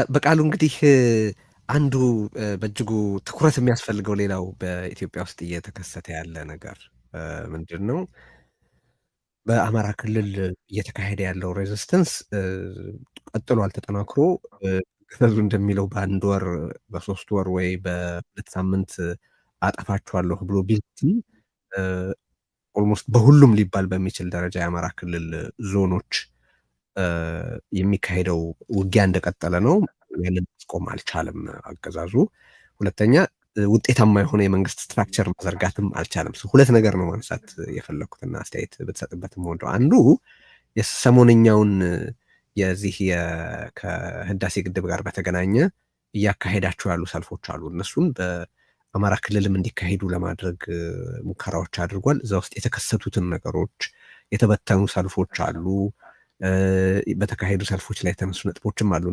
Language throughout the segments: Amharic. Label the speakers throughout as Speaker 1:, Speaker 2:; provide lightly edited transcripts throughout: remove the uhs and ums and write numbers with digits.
Speaker 1: በቃሉ እንግዲህ አንዱ በእጅጉ ትኩረት የሚያስፈልገው ሌላው በኢትዮጵያ ውስጥ እየተከሰተ ያለ ነገር ምንድነው? በአማራ ክልል እየተካሄደ ያለው ሬዚስተንስ ቀጥሏል ተጠናክሮ ገፈዙ እንደሚለው በአንድ ወር በ3 ወር ወይ በ2 ሳምንት አጠፋችኋለሁ ብሎ ቢልም ኦልሞስት በሁሉም ሊባል በሚችል ደረጃ የአማራ ክልል ዞኖች የሚካሄደው ውጊያ እንደቀጠለ ነው። ያንን ማስቆም አልቻለም አገዛዙ። ሁለተኛ ውጤታማ የሆነ የመንግስት ስትራክቸር መዘርጋትም አልቻለም። ሁለት ነገር ነው ማንሳት የፈለኩትና አስተያየት ብትሰጥበትም ወንዶ አንዱ የሰሞነኛውን የዚህ ከህዳሴ ግድብ ጋር በተገናኘ እያካሄዳቸው ያሉ ሰልፎች አሉ። እነሱን በአማራ ክልልም እንዲካሄዱ ለማድረግ ሙከራዎች አድርጓል። እዛ ውስጥ የተከሰቱትን ነገሮች የተበተኑ ሰልፎች አሉ። በተካሄዱ ሰልፎች ላይ የተነሱ ነጥቦችም አሉ።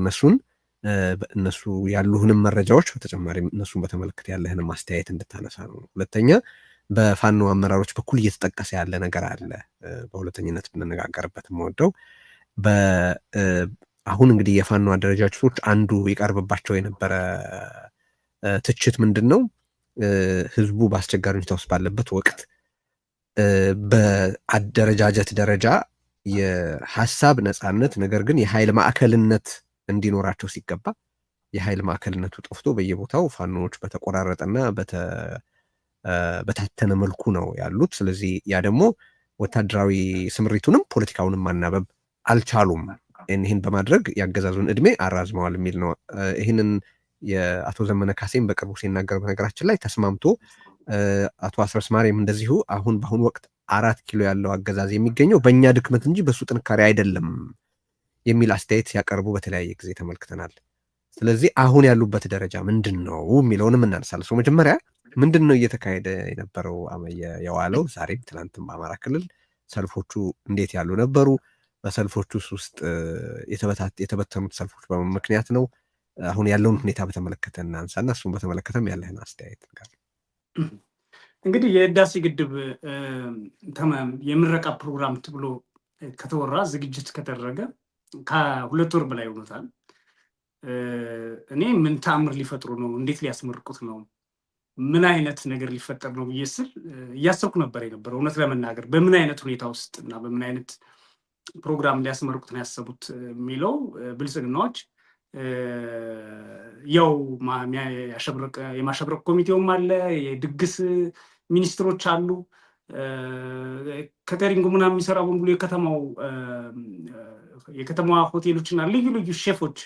Speaker 1: እነሱ ያሉህንም መረጃዎች በተጨማሪ እነሱን በተመለከተ ያለህንም አስተያየት እንድታነሳ ነው። ሁለተኛ በፋኖ አመራሮች በኩል እየተጠቀሰ ያለ ነገር አለ። በሁለተኝነት ብንነጋገርበት የምወደው አሁን እንግዲህ የፋኖ አደረጃጀቶች አንዱ ይቀርብባቸው የነበረ ትችት ምንድን ነው? ህዝቡ በአስቸጋሪ ሁኔታ ውስጥ ባለበት ወቅት በአደረጃጀት ደረጃ የሐሳብ ነፃነት ነገር ግን የኃይል ማዕከልነት እንዲኖራቸው ሲገባ የኃይል ማዕከልነቱ ጠፍቶ በየቦታው ፋኖዎች በተቆራረጠና በታተነ መልኩ ነው ያሉት። ስለዚህ ያ ደግሞ ወታደራዊ ስምሪቱንም ፖለቲካውንም ማናበብ አልቻሉም። ይህን በማድረግ ያገዛዙን እድሜ አራዝመዋል የሚል ነው። ይህንን የአቶ ዘመነ ካሴም በቅርቡ ሲናገር በነገራችን ላይ ተስማምቶ አቶ አስረስ ማርያም እንደዚሁ በአሁኑ ወቅት 4 ኪሎ ያለው አገዛዝ የሚገኘው በእኛ ድክመት እንጂ በሱ ጥንካሬ አይደለም የሚል አስተያየት ሲያቀርቡ በተለያየ ጊዜ ተመልክተናል። ስለዚህ አሁን ያሉበት ደረጃ ምንድን ነው የሚለውንም እናነሳለን። ሰው መጀመሪያ ምንድን ነው እየተካሄደ የነበረው የዋለው ዛሬም ትናንትም በአማራ ክልል ሰልፎቹ እንዴት ያሉ ነበሩ? በሰልፎቹ ውስጥ የተበተኑት ሰልፎች በምን ምክንያት ነው? አሁን ያለውን ሁኔታ በተመለከተ እናንሳና እሱን በተመለከተም ያለህን አስተያየት ጋር
Speaker 2: እንግዲህ የህዳሴ ግድብ የምረቃ ፕሮግራም ብሎ ከተወራ ዝግጅት ከተደረገ ከ2 ወር በላይ ሆኖታል። እኔ ምን ተአምር ሊፈጥሩ ነው? እንዴት ሊያስመርቁት ነው? ምን አይነት ነገር ሊፈጠር ነው ብዬ ስል እያሰብኩ ነበር የነበረው። እውነት ለመናገር በምን አይነት ሁኔታ ውስጥ እና በምን አይነት ፕሮግራም ሊያስመርቁት ነው ያሰቡት የሚለው ብልጽግናዎች ያው የማሸብረቅ ኮሚቴውም አለ፣ የድግስ ሚኒስትሮች አሉ፣ ከተሪንግ ምናምን የሚሰራ በሙሉ የከተማዋ ሆቴሎችና ልዩ ልዩ ሼፎች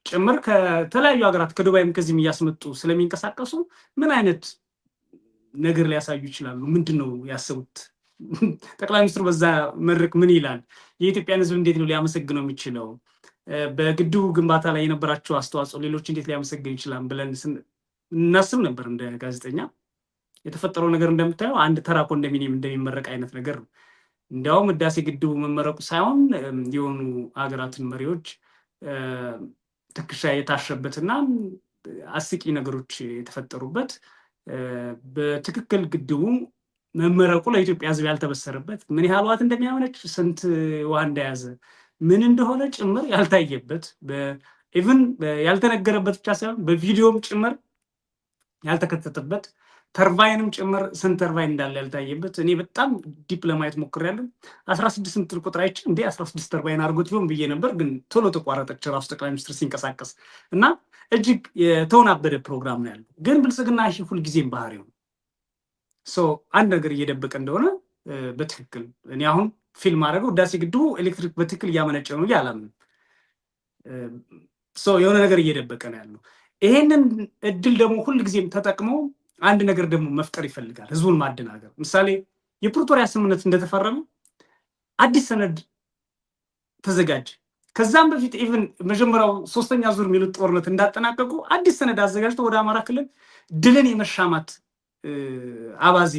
Speaker 2: ጭምር ከተለያዩ ሀገራት ከዱባይም ከዚህም እያስመጡ ስለሚንቀሳቀሱ ምን አይነት ነገር ሊያሳዩ ይችላሉ? ምንድን ነው ያሰቡት? ጠቅላይ ሚኒስትሩ በዛ መድረክ ምን ይላል? የኢትዮጵያን ሕዝብ እንዴት ነው ሊያመሰግነው የሚችለው? በግድቡ ግንባታ ላይ የነበራቸው አስተዋጽኦ ሌሎች እንዴት ሊያመሰግን ይችላል ብለን እናስብ ነበር። እንደ ጋዜጠኛ የተፈጠረው ነገር እንደምታየው አንድ ተራ ኮንዶሚኒየም እንደሚመረቅ አይነት ነገር ነው። እንዲያውም ህዳሴ ግድቡ መመረቁ ሳይሆን የሆኑ ሀገራትን መሪዎች ትከሻ የታሸበትና አስቂ ነገሮች የተፈጠሩበት በትክክል ግድቡ መመረቁ ለኢትዮጵያ ህዝብ ያልተበሰረበት ምን ያህል ዋት እንደሚያመነጭ ስንት ውሃ እንደያዘ ምን እንደሆነ ጭምር ያልታየበት ኢቭን ያልተነገረበት ብቻ ሳይሆን በቪዲዮም ጭምር ያልተከተተበት ተርባይንም ጭምር ስንት ተርባይን እንዳለ ያልታየበት እኔ በጣም ዲፕ ለማየት ሞክሬያለሁ። 16 ምትል ቁጥራይች እንዴ 16 ተርባይን አድርጎት ይሆን ብዬ ነበር፣ ግን ቶሎ ተቋረጠች ራሱ ጠቅላይ ሚኒስትር ሲንቀሳቀስ እና እጅግ የተወናበደ ፕሮግራም ነው ያለው። ግን ብልጽግና ሁልጊዜም ባህሪው አንድ ነገር እየደበቀ እንደሆነ በትክክል እኔ አሁን ፊልም አድርገው ህዳሴ ግድቡ ኤሌክትሪክ በትክክል እያመነጨ ነው ያላምን የሆነ ነገር እየደበቀ ነው ያለው። ይሄንን እድል ደግሞ ሁልጊዜም ተጠቅመው አንድ ነገር ደግሞ መፍጠር ይፈልጋል፣ ህዝቡን ማደናገር። ምሳሌ የፕሪቶሪያ ስምምነት እንደተፈረመ አዲስ ሰነድ ተዘጋጀ። ከዛም በፊት ኢቭን መጀመሪያው 3ኛ ዙር የሚሉት ጦርነት እንዳጠናቀቁ አዲስ ሰነድ አዘጋጅተው ወደ አማራ ክልል ድልን የመሻማት አባዜ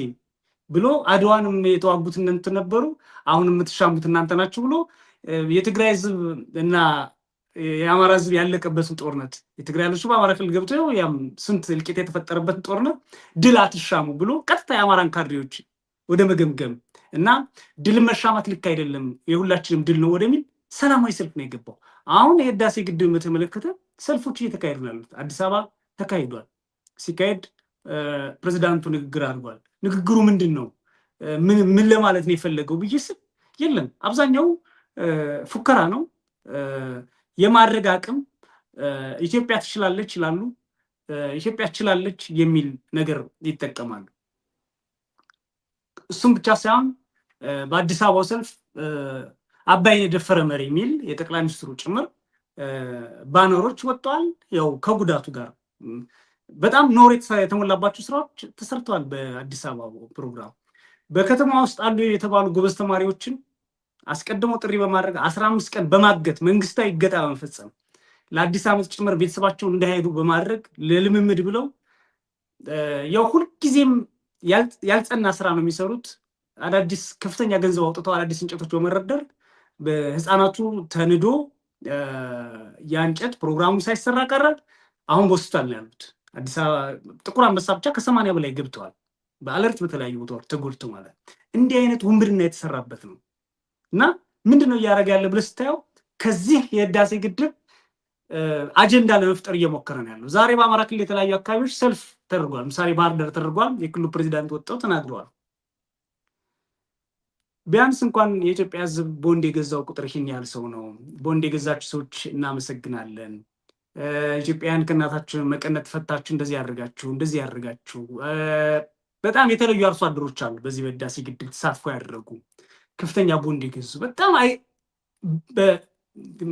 Speaker 2: ብሎ አድዋንም የተዋጉት እናንተ ነበሩ፣ አሁን የምትሻሙት እናንተ ናችሁ ብሎ የትግራይ ህዝብ እና የአማራ ህዝብ ያለቀበትን ጦርነት የትግራይ ልጅ በአማራ ክልል ገብተው ያም ስንት እልቂት የተፈጠረበትን ጦርነት ድል አትሻሙ ብሎ ቀጥታ የአማራን ካድሬዎች ወደ መገምገም እና ድል መሻማት ልክ አይደለም የሁላችንም ድል ነው ወደሚል ሰላማዊ ሰልፍ ነው የገባው። አሁን የህዳሴ ግድብ በተመለከተ ሰልፎች እየተካሄዱ ነው ያሉት። አዲስ አበባ ተካሂዷል። ሲካሄድ ፕሬዝዳንቱ ንግግር አድርጓል። ንግግሩ ምንድን ነው? ምን ለማለት ነው የፈለገው ብዬ ስል የለም አብዛኛው ፉከራ ነው። የማድረግ አቅም ኢትዮጵያ ትችላለች ይላሉ። ኢትዮጵያ ትችላለች የሚል ነገር ይጠቀማሉ። እሱም ብቻ ሳይሆን በአዲስ አበባው ሰልፍ አባይን የደፈረ መሪ የሚል የጠቅላይ ሚኒስትሩ ጭምር ባነሮች ወጥተዋል። ያው ከጉዳቱ ጋር በጣም ኖር የተሞላባቸው ስራዎች ተሰርተዋል። በአዲስ አበባ ፕሮግራም በከተማ ውስጥ አሉ የተባሉ ጎበዝ ተማሪዎችን አስቀድሞ ጥሪ በማድረግ 15 ቀን በማገት መንግስታዊ እገታ በመፈጸም ለአዲስ ዓመት ጭምር ቤተሰባቸውን እንዳይሄዱ በማድረግ ለልምምድ ብለው ያው ሁልጊዜም ያልጸና ስራ ነው የሚሰሩት። አዳዲስ ከፍተኛ ገንዘብ አውጥተው አዳዲስ እንጨቶች በመረደር በህፃናቱ ተንዶ የእንጨት ፕሮግራሙ ሳይሰራ ቀረ። አሁን በሆስፒታል ነው ያሉት። አዲስ አበባ ጥቁር አንበሳ ብቻ ከ80 በላይ ገብተዋል። በአለርት በተለያዩ ቦታዎች ተጎድተው ማለት እንዲህ አይነት ውንብድና የተሰራበት ነው። እና ምንድነው እያደረገ ያለ ብለህ ስታየው ከዚህ የህዳሴ ግድብ አጀንዳ ለመፍጠር እየሞከረ ነው ያለው። ዛሬ በአማራ ክልል የተለያዩ አካባቢዎች ሰልፍ ተደርጓል። ምሳሌ ባህር ዳር ተደርጓል። የክልሉ ፕሬዚዳንት ወጥተው ተናግረዋል። ቢያንስ እንኳን የኢትዮጵያ ህዝብ ቦንድ የገዛው ቁጥር ይህን ያህል ሰው ነው። ቦንድ የገዛችሁ ሰዎች እናመሰግናለን። ኢትዮጵያን ከእናታችሁ መቀነት ፈታችሁ እንደዚህ ያደርጋችሁ። በጣም የተለዩ አርሶ አደሮች አሉ በዚህ በህዳሴ ግድብ ተሳትፎ ያደረጉ ከፍተኛ ቦንድ የገዙ በጣም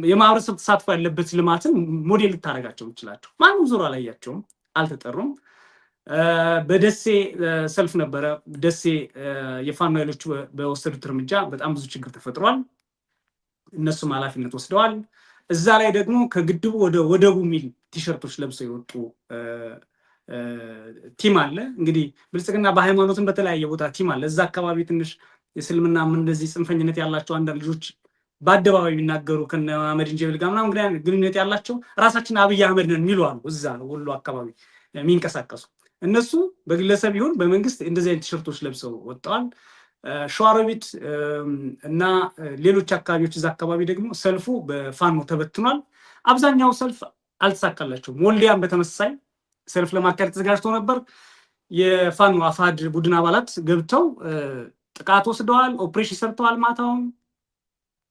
Speaker 2: የማህበረሰብ ተሳትፎ ያለበት ልማትን ሞዴል ልታደርጋቸው ይችላቸው። ማንም ዞሮ አላያቸውም፣ አልተጠሩም። በደሴ ሰልፍ ነበረ። ደሴ የፋኖ ኃይሎች በወሰዱት እርምጃ በጣም ብዙ ችግር ተፈጥሯል። እነሱም ኃላፊነት ወስደዋል። እዛ ላይ ደግሞ ከግድቡ ወደ ወደቡ የሚል ቲሸርቶች ለብሰው የወጡ ቲም አለ። እንግዲህ ብልጽግና በሃይማኖትን በተለያየ ቦታ ቲም አለ። እዛ አካባቢ ትንሽ የእስልምና እንደዚህ ጽንፈኝነት ያላቸው አንዳንድ ልጆች በአደባባይ የሚናገሩ ከነ አህመድ እንጀብል ጋር ምናምን ግንኙነት ያላቸው ራሳችን አብይ አህመድ ነን የሚሉ አሉ። እዛ ወሎ አካባቢ የሚንቀሳቀሱ እነሱ በግለሰብ ይሁን በመንግስት እንደዚህ አይነት ቲሸርቶች ለብሰው ወጥተዋል። ሸዋሮቢት እና ሌሎች አካባቢዎች እዛ አካባቢ ደግሞ ሰልፉ በፋኖ ተበትኗል። አብዛኛው ሰልፍ አልተሳካላቸውም። ወልዲያም በተመሳሳይ ሰልፍ ለማካሄድ ተዘጋጅቶ ነበር። የፋኖ አፋድ ቡድን አባላት ገብተው ጥቃት ወስደዋል። ኦፕሬሽን ሰርተዋል። ማታውን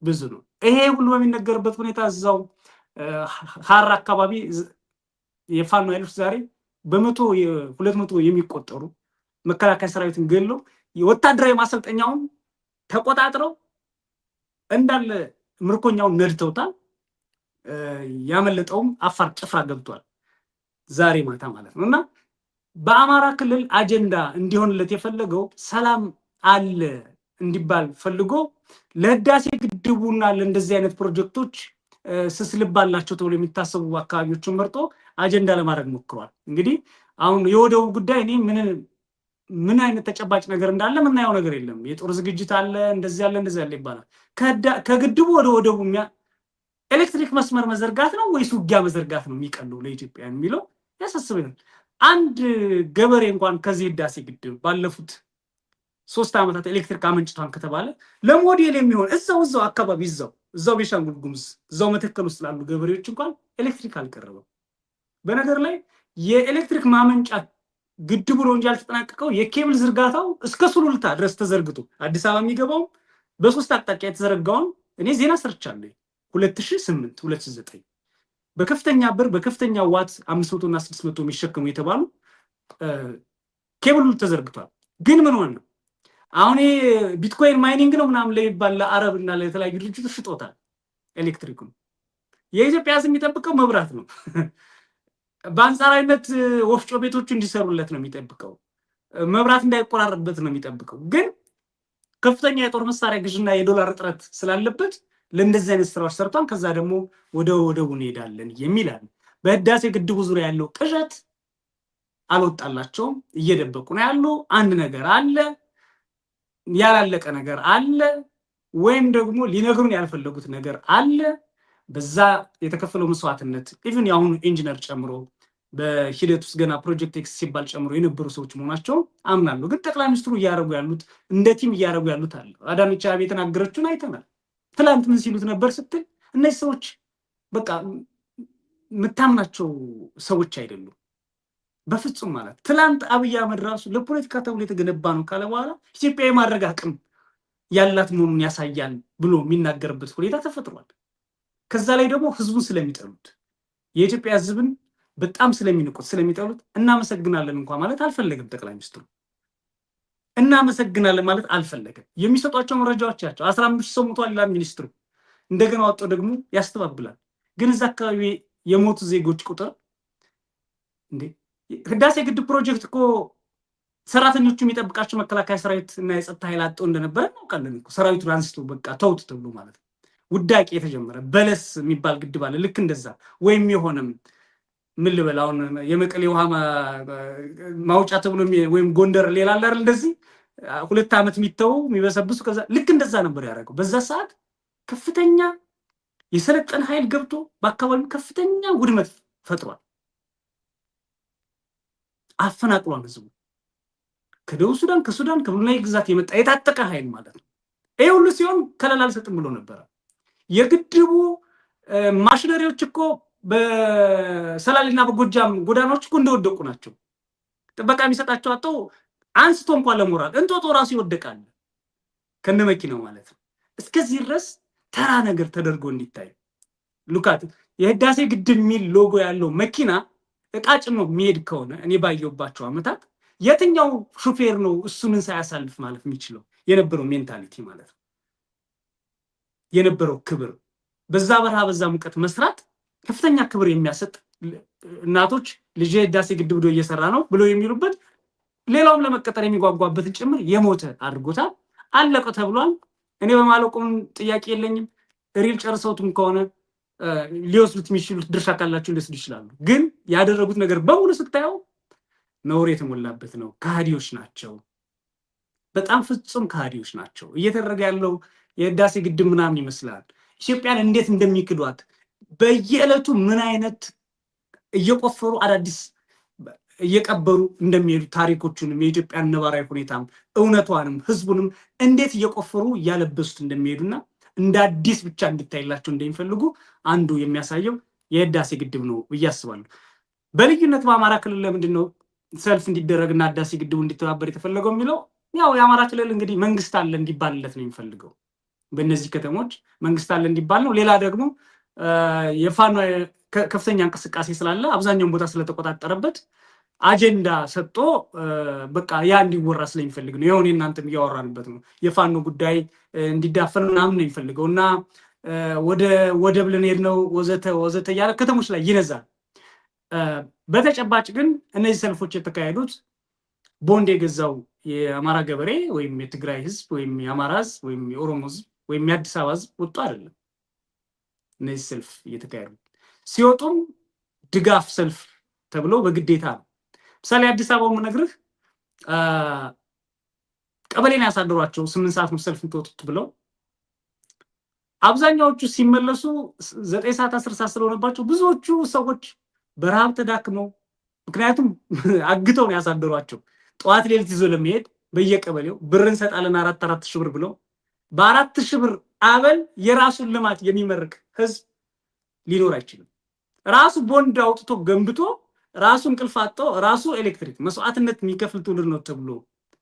Speaker 2: ብዙ ነው። ይሄ ሁሉ በሚነገርበት ሁኔታ እዛው ሀራ አካባቢ የፋኖ ኃይሎች ዛሬ በ200 የሚቆጠሩ መከላከያ ሰራዊትን ገለው የወታደራዊ ማሰልጠኛውን ተቆጣጥረው እንዳለ ምርኮኛውን ነድተውታል። ያመለጠውም አፋር ጭፍራ ገብቷል ዛሬ ማታ ማለት ነው። እና በአማራ ክልል አጀንዳ እንዲሆንለት የፈለገው ሰላም አለ እንዲባል ፈልጎ ለህዳሴ ግድቡና ለእንደዚህ አይነት ፕሮጀክቶች ስስልብ አላቸው ተብሎ የሚታሰቡ አካባቢዎችን መርጦ አጀንዳ ለማድረግ ሞክሯል። እንግዲህ አሁን የወደቡ ጉዳይ እኔ ምን አይነት ተጨባጭ ነገር እንዳለ ምናየው ነገር የለም። የጦር ዝግጅት አለ፣ እንደዚህ ያለ ይባላል። ከግድቡ ወደ ወደቡ ኤሌክትሪክ መስመር መዘርጋት ነው ወይስ ውጊያ መዘርጋት ነው የሚቀለው ለኢትዮጵያ የሚለው ያሳስበናል። አንድ ገበሬ እንኳን ከዚህ ህዳሴ ግድብ ባለፉት 3 ዓመታት ኤሌክትሪክ አመንጭቷን ከተባለ ለሞዴል የሚሆን እዛው አካባቢ እዛው ቤኒሻንጉል ጉሙዝ እዛው መተከል ውስጥ ላሉ ገበሬዎች እንኳን ኤሌክትሪክ አልቀረበም። በነገር ላይ የኤሌክትሪክ ማመንጫ ግድቡ ነው እንጂ ያልተጠናቀቀው የኬብል ዝርጋታው እስከ ሱሉልታ ድረስ ተዘርግቶ አዲስ አበባ የሚገባው በ3 አቅጣጫ የተዘረጋውን እኔ ዜና ሰርቻለሁ። 2008 2009 በከፍተኛ ብር በከፍተኛ ዋት 500 እና 600 የሚሸከሙ የተባሉ ኬብሉ ተዘርግቷል። ግን ምን ሆነ? አሁን ቢትኮይን ማይኒንግ ነው ምናምን ላይ ይባል ለአረብ እና ለተለያዩ ድርጅቶች ሽጦታል ኤሌክትሪኩን። የኢትዮጵያ ሕዝብ የሚጠብቀው መብራት ነው። በአንጻራዊነት ወፍጮ ቤቶቹ እንዲሰሩለት ነው የሚጠብቀው። መብራት እንዳይቆራረጥበት ነው የሚጠብቀው። ግን ከፍተኛ የጦር መሳሪያ ግዥና የዶላር እጥረት ስላለበት ለእንደዚህ አይነት ስራዎች ሰርቷል። ከዛ ደግሞ ወደ ወደቡ እንሄዳለን የሚላል በህዳሴ ግድቡ ዙሪያ ያለው ቅዠት አልወጣላቸውም። እየደበቁ ነው ያለው። አንድ ነገር አለ፣ ያላለቀ ነገር አለ፣ ወይም ደግሞ ሊነግሩን ያልፈለጉት ነገር አለ። በዛ የተከፈለው መስዋዕትነት ኢቭን የአሁኑ ኢንጂነር ጨምሮ በሂደት ውስጥ ገና ፕሮጀክት ኤክስ ሲባል ጨምሮ የነበሩ ሰዎች መሆናቸው አምናለሁ። ግን ጠቅላይ ሚኒስትሩ እያደረጉ ያሉት እንደ ቲም እያደረጉ ያሉት አለ። አዳነች አቤቤ የተናገረችውን አይተናል። ትላንት ምን ሲሉት ነበር ስትል እነዚህ ሰዎች በቃ የምታምናቸው ሰዎች አይደሉም በፍጹም ማለት። ትላንት አብይ አህመድ ራሱ ለፖለቲካ ተብሎ የተገነባ ነው ካለ በኋላ ኢትዮጵያ የማድረግ አቅም ያላት መሆኑን ያሳያል ብሎ የሚናገርበት ሁኔታ ተፈጥሯል። ከዛ ላይ ደግሞ ህዝቡን ስለሚጠሉት የኢትዮጵያ ህዝብን በጣም ስለሚንቁት ስለሚጠሉት እናመሰግናለን እንኳን ማለት አልፈለገም። ጠቅላይ ሚኒስትሩ እናመሰግናለን ማለት አልፈለገም። የሚሰጧቸው መረጃዎች ያቸው 15 ሰው ሞቷል ይላል ሚኒስትሩ። እንደገና ወጥቶ ደግሞ ያስተባብላል። ግን እዛ አካባቢ የሞቱ ዜጎች ቁጥር እንዴ ህዳሴ ግድብ ፕሮጀክት እኮ ሰራተኞቹ የሚጠብቃቸው መከላከያ ሰራዊት እና የጸጥታ ኃይል አጥተው እንደነበረ እናውቃለን እኮ። ሰራዊቱን አንስቶ በቃ ተውት ተብሎ ማለት ነው። ውዳቄ የተጀመረ በለስ የሚባል ግድብ አለ። ልክ እንደዛ ወይም የሆነም ምን ልበል አሁን የመቀሌ ውሃ ማውጫ ተብሎ ወይም ጎንደር ሌላ አለ አይደል እንደዚህ 2 ዓመት የሚተው የሚበሰብሱ ከዛ ልክ እንደዛ ነበር ያደረገው። በዛ ሰዓት ከፍተኛ የሰለጠነ ኃይል ገብቶ በአካባቢው ከፍተኛ ውድመት ፈጥሯል። አፈናቅሏል ህዝቡ ከደቡብ ሱዳን ከሱዳን ከብሉናይል ግዛት የመጣ የታጠቀ ኃይል ማለት ነው። ይሄ ሁሉ ሲሆን ከለላ አልሰጥም ብሎ ነበር። የግድቡ ማሽነሪዎች እኮ በሰላሌና በጎጃም ጎዳናዎች እኮ እንደወደቁ ናቸው። ጥበቃ የሚሰጣቸው አጥተው አንስቶ እንኳን ለሞራል እንጦጦ ራሱ ይወደቃል ከነመኪናው ማለት ነው። እስከዚህ ድረስ ተራ ነገር ተደርጎ እንዲታይ ሉካት የህዳሴ ግድብ የሚል ሎጎ ያለው መኪና እቃ ጭኖ የሚሄድ ከሆነ እኔ ባየሁባቸው ዓመታት የትኛው ሹፌር ነው እሱን ሳያሳልፍ ማለት የሚችለው? የነበረው ሜንታሊቲ ማለት ነው፣ የነበረው ክብር፣ በዛ በረሃ በዛ ሙቀት መስራት ከፍተኛ ክብር የሚያሰጥ እናቶች ልጅ ህዳሴ ግድብ ብሎ እየሰራ ነው ብሎ የሚሉበት ሌላውም ለመቀጠር የሚጓጓበትን ጭምር የሞተ አድርጎታል። አለቀ ተብሏል። እኔ በማለቁም ጥያቄ የለኝም። ሪል ጨርሰውትም ከሆነ ሊወስዱት የሚችሉት ድርሻ ካላቸው ሊወስዱ ይችላሉ። ግን ያደረጉት ነገር በሙሉ ስታየው ነውር የተሞላበት ነው። ከሃዲዎች ናቸው፣ በጣም ፍጹም ከሃዲዎች ናቸው። እየተደረገ ያለው የህዳሴ ግድብ ምናምን ይመስላል። ኢትዮጵያን እንዴት እንደሚክዷት በየዕለቱ ምን አይነት እየቆፈሩ አዳዲስ እየቀበሩ እንደሚሄዱ ታሪኮቹንም የኢትዮጵያን ነባራዊ ሁኔታም እውነቷንም ህዝቡንም እንዴት እየቆፈሩ እያለበሱት እንደሚሄዱና እንደ አዲስ ብቻ እንዲታይላቸው እንደሚፈልጉ አንዱ የሚያሳየው የህዳሴ ግድብ ነው ብዬ አስባለሁ። በልዩነት በአማራ ክልል ለምንድን ነው ሰልፍ እንዲደረግና ህዳሴ ግድቡ እንዲተባበር የተፈለገው የሚለው ያው የአማራ ክልል እንግዲህ መንግስት አለ እንዲባልለት ነው የሚፈልገው። በእነዚህ ከተሞች መንግስት አለ እንዲባል ነው። ሌላ ደግሞ የፋኖ ከፍተኛ እንቅስቃሴ ስላለ አብዛኛውን ቦታ ስለተቆጣጠረበት አጀንዳ ሰጥቶ በቃ ያ እንዲወራ ስለሚፈልግ ነው። የሆነ እናንተም እያወራንበት ነው። የፋኖ ጉዳይ እንዲዳፈን ምናምን ነው የሚፈልገው እና ወደ ወደብ ልንሄድ ነው ወዘተ ወዘተ እያለ ከተሞች ላይ ይነዛል። በተጨባጭ ግን እነዚህ ሰልፎች የተካሄዱት ቦንድ የገዛው የአማራ ገበሬ ወይም የትግራይ ህዝብ ወይም የአማራ ህዝብ ወይም የኦሮሞ ህዝብ ወይም የአዲስ አበባ ህዝብ ወጥቶ አይደለም። እነዚህ ሰልፍ እየተካሄዱ ሲወጡም ድጋፍ ሰልፍ ተብሎ በግዴታ ነው። ምሳሌ አዲስ አበባው የምነግርህ ቀበሌን ያሳደሯቸው 8 ሰዓት ሰልፍ የምትወጡት ብለው አብዛኛዎቹ ሲመለሱ 9 ሰዓት 10 ሰዓት ስለሆነባቸው ብዙዎቹ ሰዎች በረሃብ ተዳክመው፣ ምክንያቱም አግተው ነው ያሳደሯቸው። ጠዋት ሌሊት ይዞ ለመሄድ በየቀበሌው ብር እንሰጣለን 4 ሺህ ብር ብለው በ4 ሺህ ብር አበል የራሱን ልማት የሚመርቅ ህዝብ ሊኖር አይችልም። ራሱ ቦንድ አውጥቶ ገንብቶ ራሱ እንቅልፍ አጥቶ ራሱ ኤሌክትሪክ መስዋዕትነት የሚከፍል ትውልድ ነው ተብሎ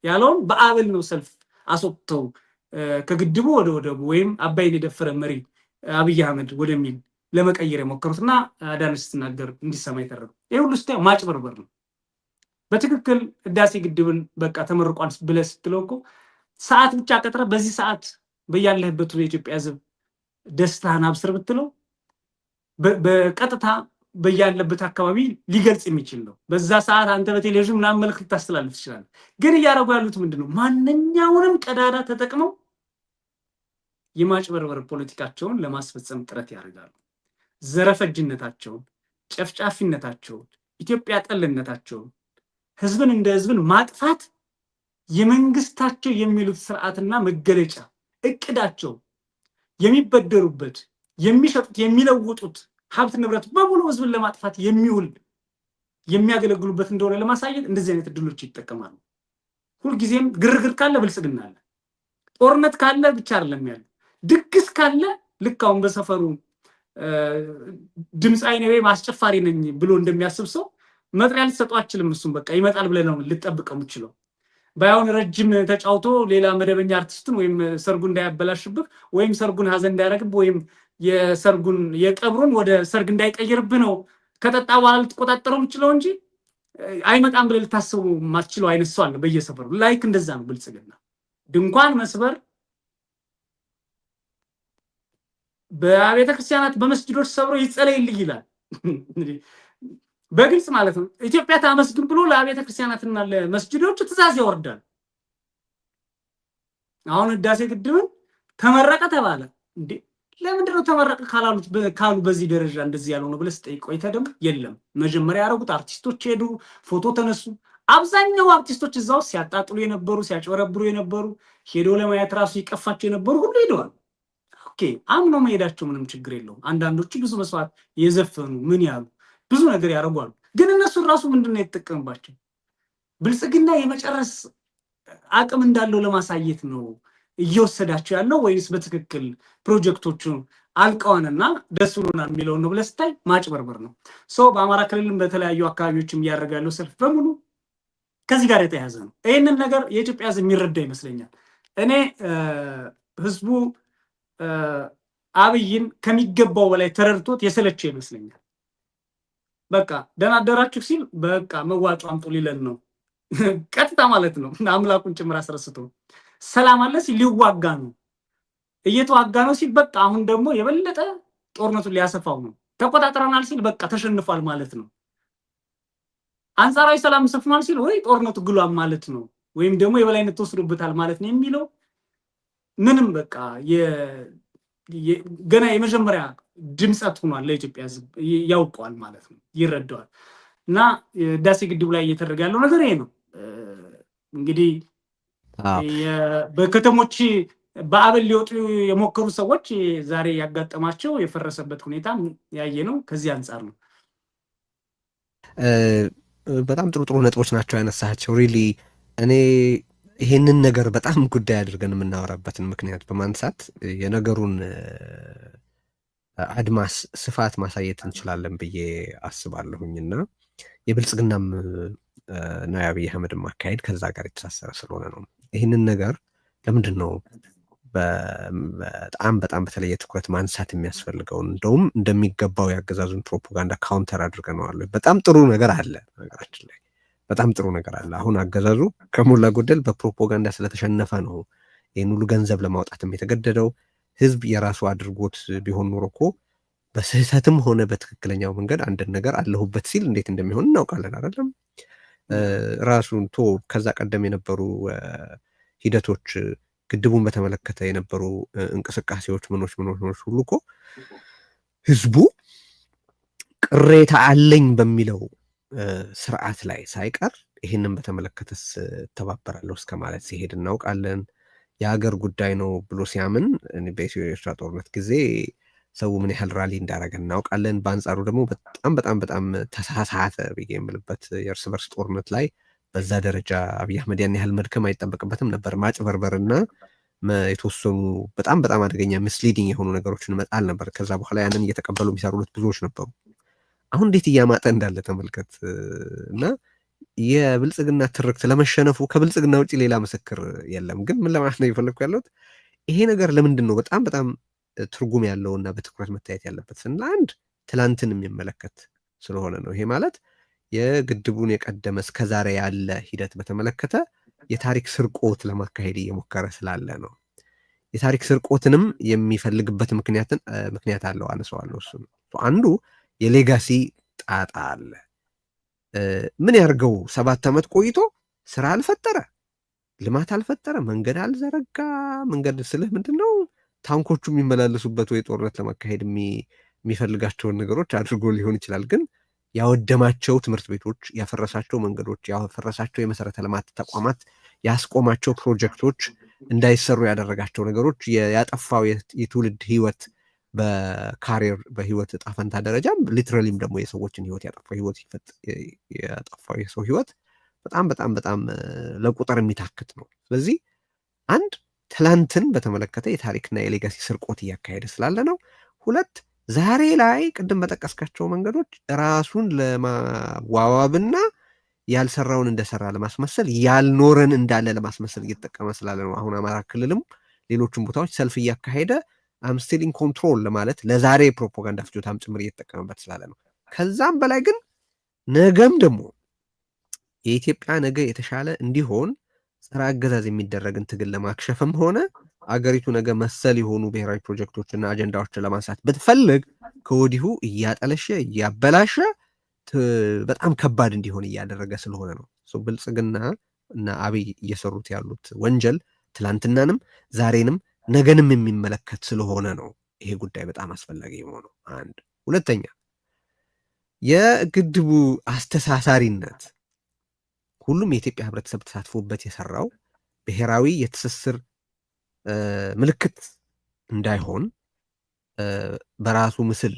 Speaker 2: ያለውን በአበል ነው ሰልፍ አስወጥተው ከግድቡ ወደ ወደቡ ወይም አባይን የደፈረ መሪ አብይ አህመድ ወደሚል ለመቀየር የሞከሩትና አዳነች ስትናገር እንዲሰማ የተደረገው ይሄ ሁሉ ስታይ ማጭበርበር ነው። በትክክል ህዳሴ ግድብን በቃ ተመርቋል ብለህ ስትለው እኮ ሰዓት ብቻ ቀጥረ በዚህ ሰዓት በያለህበት የኢትዮጵያ ህዝብ ደስታህን አብስር ብትለው በቀጥታ በያለበት አካባቢ ሊገልጽ የሚችል ነው። በዛ ሰዓት አንተ በቴሌቪዥን ምናምን መልዕክት ልታስተላልፍ ትችላለህ። ግን እያደረጉ ያሉት ምንድነው? ማንኛውንም ቀዳዳ ተጠቅመው የማጭበርበር ፖለቲካቸውን ለማስፈጸም ጥረት ያደርጋሉ። ዘረፈጅነታቸውን፣ ጨፍጫፊነታቸውን፣ ኢትዮጵያ ጠልነታቸውን፣ ህዝብን እንደ ህዝብን ማጥፋት የመንግስታቸው የሚሉት ስርዓትና መገለጫ እቅዳቸው የሚበደሩበት የሚሸጡት የሚለውጡት ሀብት ንብረት በሙሉ ህዝብን ለማጥፋት የሚውል የሚያገለግሉበት እንደሆነ ለማሳየት እንደዚህ አይነት እድሎች ይጠቀማሉ። ሁልጊዜም ግርግር ካለ ብልጽግና አለ። ጦርነት ካለ ብቻ አይደለም ያለ፣ ድግስ ካለ ልክ አሁን በሰፈሩ ድምፃዊ ነኝ ወይም አስጨፋሪ ነኝ ብሎ እንደሚያስብ ሰው መጥሪያ ልትሰጠው አችልም። እሱም በቃ ይመጣል ብለህ ነው ልጠብቀው የምችለው። ባይሆን ረጅም ተጫውቶ ሌላ መደበኛ አርቲስትን ወይም ሰርጉን እንዳያበላሽብህ ወይም ሰርጉን ሀዘን እንዳያደርግብህ ወይም የሰርጉን የቀብሩን ወደ ሰርግ እንዳይቀይርብህ ነው ከጠጣ በኋላ ልትቆጣጠረው የምችለው እንጂ አይመጣም ብለህ ልታስቡ ማትችለው አይነት ሰው አለ በየሰፈሩ። ላይክ እንደዛ ነው ብልጽግና። ድንኳን መስበር፣ በቤተ ክርስቲያናት በመስጅዶች ሰብሮ ይጸለይልኝ ይላል። በግልጽ ማለት ነው። ኢትዮጵያ ታመስግን ብሎ ለቤተ ክርስቲያናትና ለመስጅዶች ትእዛዝ ያወርዳል። አሁን ህዳሴ ግድብን ተመረቀ ተባለ እንዴ? ለምንድን ነው ተመረቀ ካሉ በዚህ ደረጃ እንደዚህ ያልሆነ ብለህ ስጠይቅ ቆይተህ ደግሞ የለም መጀመሪያ ያደረጉት አርቲስቶች ሄዱ፣ ፎቶ ተነሱ። አብዛኛው አርቲስቶች እዛው ሲያጣጥሉ የነበሩ ሲያጭበረብሩ የነበሩ ሄዶ ለማየት ራሱ ይቀፋቸው የነበሩ ሁሉ ሄደዋል። ኦኬ አምኖ መሄዳቸው ምንም ችግር የለውም። አንዳንዶቹ ብዙ መስዋዕት የዘፈኑ ምን ያሉ ብዙ ነገር ያደርጓሉ። ግን እነሱን ራሱ ምንድን ነው የተጠቀምባቸው? ብልጽግና የመጨረስ አቅም እንዳለው ለማሳየት ነው እየወሰዳቸው ያለው ወይስ በትክክል ፕሮጀክቶቹ አልቀዋንና ደስ ብሎናል የሚለውን ነው ብለህ ስታይ ማጭበርበር ነው። በአማራ ክልልም በተለያዩ አካባቢዎችም እያደረገ ያለው ሰልፍ በሙሉ ከዚህ ጋር የተያያዘ ነው። ይህንን ነገር የኢትዮጵያ ሕዝብ የሚረዳ ይመስለኛል። እኔ ህዝቡ አብይን ከሚገባው በላይ ተረድቶት የሰለቸው ይመስለኛል። በቃ ደህና አደራችሁ ሲል በቃ መዋጮ አምጡ ሊለን ነው ቀጥታ ማለት ነው። አምላኩን ጭምር አስረስቶ ሰላም አለ ሲል ሊዋጋ ነው፣ እየተዋጋ ነው ሲል በቃ አሁን ደግሞ የበለጠ ጦርነቱን ሊያሰፋው ነው። ተቆጣጥረናል ሲል በቃ ተሸንፏል ማለት ነው። አንጻራዊ ሰላም ሰፍኗል ሲል ወይ ጦርነቱ ግሏል ማለት ነው፣ ወይም ደግሞ የበላይነት ተወስዶበታል ማለት ነው የሚለው ምንም በቃ ገና የመጀመሪያ ድምፀት ሆኗል። ለኢትዮጵያ ሕዝብ ያውቀዋል ማለት ነው፣ ይረዳዋል። እና ህዳሴ ግድቡ ላይ እየተደረገ ያለው ነገር ይሄ ነው። እንግዲህ በከተሞች በአበል ሊወጡ የሞከሩ ሰዎች ዛሬ ያጋጠማቸው የፈረሰበት ሁኔታ ያየ ነው። ከዚህ አንጻር ነው።
Speaker 1: በጣም ጥሩ ጥሩ ነጥቦች ናቸው ያነሳቸው። ሪሊ እኔ ይሄንን ነገር በጣም ጉዳይ አድርገን የምናወራበትን ምክንያት በማንሳት የነገሩን አድማስ ስፋት ማሳየት እንችላለን ብዬ አስባለሁኝና የብልጽግናም እና የአብይ አህመድም አካሄድ ከዛ ጋር የተሳሰረ ስለሆነ ነው። ይህንን ነገር ለምንድን ነው በጣም በተለየ ትኩረት ማንሳት የሚያስፈልገውን? እንደውም እንደሚገባው ያገዛዙን ፕሮፓጋንዳ ካውንተር አድርገነዋል። በጣም ጥሩ ነገር አለ፣ ነገራችን ላይ በጣም ጥሩ ነገር አለ። አሁን አገዛዙ ከሞላ ጎደል በፕሮፓጋንዳ ስለተሸነፈ ነው ይህን ሁሉ ገንዘብ ለማውጣትም የተገደደው። ህዝብ የራሱ አድርጎት ቢሆን ኖሮ እኮ በስህተትም ሆነ በትክክለኛው መንገድ አንድን ነገር አለሁበት ሲል እንዴት እንደሚሆን እናውቃለን አይደለም? ራሱን ከዛ ቀደም የነበሩ ሂደቶች ግድቡን በተመለከተ የነበሩ እንቅስቃሴዎች ምኖች ሁሉ እኮ ህዝቡ ቅሬታ አለኝ በሚለው ስርዓት ላይ ሳይቀር ይህንን በተመለከተስ እተባበራለሁ እስከ ማለት ሲሄድ እናውቃለን። የሀገር ጉዳይ ነው ብሎ ሲያምን በኢትዮ ኤርትራ ጦርነት ጊዜ ሰው ምን ያህል ራሊ እንዳደረገ እናውቃለን። በአንጻሩ ደግሞ በጣም ተሳሳተ ብዬ የምልበት የእርስ በርስ ጦርነት ላይ በዛ ደረጃ አብይ አህመድ ያን ያህል መድከም አይጠበቅበትም ነበር። ማጭበርበርና የተወሰኑ በጣም አደገኛ ሚስሊዲንግ የሆኑ ነገሮችን መጣል ነበር። ከዛ በኋላ ያንን እየተቀበሉ የሚሰሩለት ብዙዎች ነበሩ። አሁን እንዴት እያማጠ እንዳለ ተመልከት። እና የብልጽግና ትርክት ለመሸነፉ ከብልጽግና ውጭ ሌላ ምስክር የለም። ግን ምን ለማለት ነው የፈለግኩ ያለሁት ይሄ ነገር ለምንድን ነው በጣም ትርጉም ያለውና በትኩረት መታየት ያለበት ስንል አንድ ትላንትን የሚመለከት ስለሆነ ነው። ይሄ ማለት የግድቡን የቀደመ እስከዛሬ ያለ ሂደት በተመለከተ የታሪክ ስርቆት ለማካሄድ እየሞከረ ስላለ ነው። የታሪክ ስርቆትንም የሚፈልግበት ምክንያት አለው፣ አነሳዋለሁ። እሱም አንዱ የሌጋሲ ጣጣ አለ። ምን ያርገው 7 ዓመት ቆይቶ ስራ አልፈጠረ፣ ልማት አልፈጠረ፣ መንገድ አልዘረጋ። መንገድ ስልህ ምንድን ነው? ታንኮቹ የሚመላለሱበት ወይ ጦርነት ለማካሄድ የሚፈልጋቸውን ነገሮች አድርጎ ሊሆን ይችላል። ግን ያወደማቸው ትምህርት ቤቶች፣ ያፈረሳቸው መንገዶች፣ ያፈረሳቸው የመሰረተ ልማት ተቋማት፣ ያስቆማቸው ፕሮጀክቶች፣ እንዳይሰሩ ያደረጋቸው ነገሮች፣ ያጠፋው የትውልድ ህይወት በካሪየር በህይወት እጣ ፈንታ ደረጃም ሊትራሊም ደግሞ የሰዎችን ህይወት ያጠፋው የሰው ህይወት በጣም በጣም በጣም ለቁጥር የሚታክት ነው። ስለዚህ አንድ ትላንትን በተመለከተ የታሪክና የሌጋሲ ስርቆት እያካሄደ ስላለ ነው። ሁለት ዛሬ ላይ ቅድም በጠቀስካቸው መንገዶች ራሱን ለማዋዋብና ያልሰራውን እንደሰራ ለማስመሰል ያልኖረን እንዳለ ለማስመሰል እየተጠቀመ ስላለ ነው። አሁን አማራ ክልልም ሌሎችም ቦታዎች ሰልፍ እያካሄደ አምስቲል ኢን ኮንትሮል ለማለት ለዛሬ ፕሮፓጋንዳ ፍጆታም ጭምር እየተጠቀመበት ስላለ ነው። ከዛም በላይ ግን ነገም ደግሞ የኢትዮጵያ ነገ የተሻለ እንዲሆን ጸረ አገዛዝ የሚደረግን ትግል ለማክሸፍም ሆነ አገሪቱ ነገ መሰል የሆኑ ብሔራዊ ፕሮጀክቶችና አጀንዳዎችን ለማንሳት ብትፈልግ ከወዲሁ እያጠለሸ እያበላሸ በጣም ከባድ እንዲሆን እያደረገ ስለሆነ ነው። ብልጽግና እና አብይ እየሰሩት ያሉት ወንጀል ትላንትናንም ዛሬንም ነገንም የሚመለከት ስለሆነ ነው ይሄ ጉዳይ በጣም አስፈላጊ የሆነው። አንድ ሁለተኛ የግድቡ አስተሳሳሪነት ሁሉም የኢትዮጵያ ህብረተሰብ ተሳትፎበት የሰራው ብሔራዊ የትስስር ምልክት እንዳይሆን በራሱ ምስል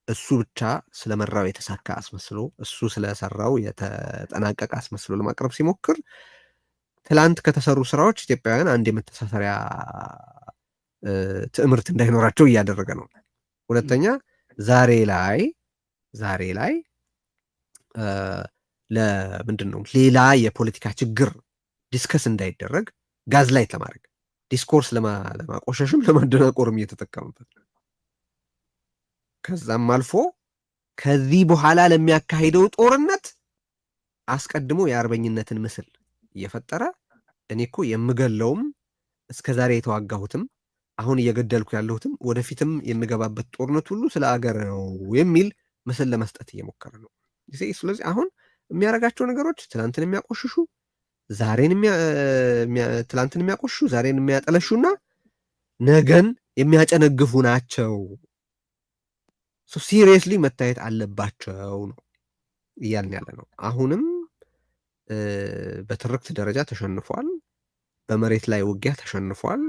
Speaker 1: እሱ ብቻ ስለመራው የተሳካ አስመስሎ እሱ ስለሰራው የተጠናቀቀ አስመስሎ ለማቅረብ ሲሞክር ትላንት ከተሰሩ ስራዎች ኢትዮጵያውያን አንድ የመተሳሰሪያ ትዕምርት እንዳይኖራቸው እያደረገ ነው። ሁለተኛ ዛሬ ላይ ለምንድን ነው ሌላ የፖለቲካ ችግር ዲስከስ እንዳይደረግ ጋዝ ላይት ለማድረግ ዲስኮርስ ለማቆሸሽም ለማደናቆርም እየተጠቀሙበት ነው። ከዛም አልፎ ከዚህ በኋላ ለሚያካሂደው ጦርነት አስቀድሞ የአርበኝነትን ምስል እየፈጠረ እኔ እኮ የምገለውም እስከ ዛሬ የተዋጋሁትም አሁን እየገደልኩ ያለሁትም ወደፊትም የምገባበት ጦርነት ሁሉ ስለ አገር ነው የሚል ምስል ለመስጠት እየሞከረ ነው። ስለዚህ አሁን የሚያደርጋቸው ነገሮች ትላንትን የሚያቆሽሹ ትላንትን የሚያቆሽሹ ዛሬን የሚያጠለሹና ነገን የሚያጨነግፉ ናቸው። ሲሪየስሊ መታየት አለባቸው ነው እያልን ያለ ነው። አሁንም በትርክት ደረጃ ተሸንፏል። በመሬት ላይ ውጊያ ተሸንፏል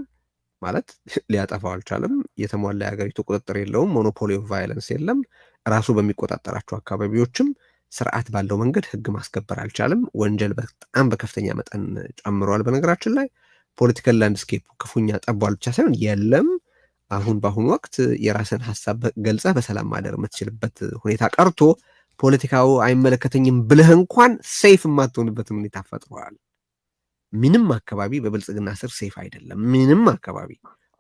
Speaker 1: ማለት ሊያጠፋው አልቻለም። የተሟላ የሀገሪቱ ቁጥጥር የለውም። ሞኖፖሊ ኦፍ ቫይለንስ የለም። ራሱ በሚቆጣጠራቸው አካባቢዎችም ስርዓት ባለው መንገድ ህግ ማስከበር አልቻለም። ወንጀል በጣም በከፍተኛ መጠን ጨምሯል። በነገራችን ላይ ፖለቲካል ላንድስኬፕ ክፉኛ ጠቧል ብቻ ሳይሆን የለም። አሁን በአሁኑ ወቅት የራስን ሀሳብ ገልጸህ በሰላም ማደር የምትችልበት ሁኔታ ቀርቶ ፖለቲካው አይመለከተኝም ብለህ እንኳን ሴፍ የማትሆንበትን ሁኔታ ፈጥሯል። ምንም አካባቢ በብልጽግና ስር ሴፍ አይደለም። ምንም አካባቢ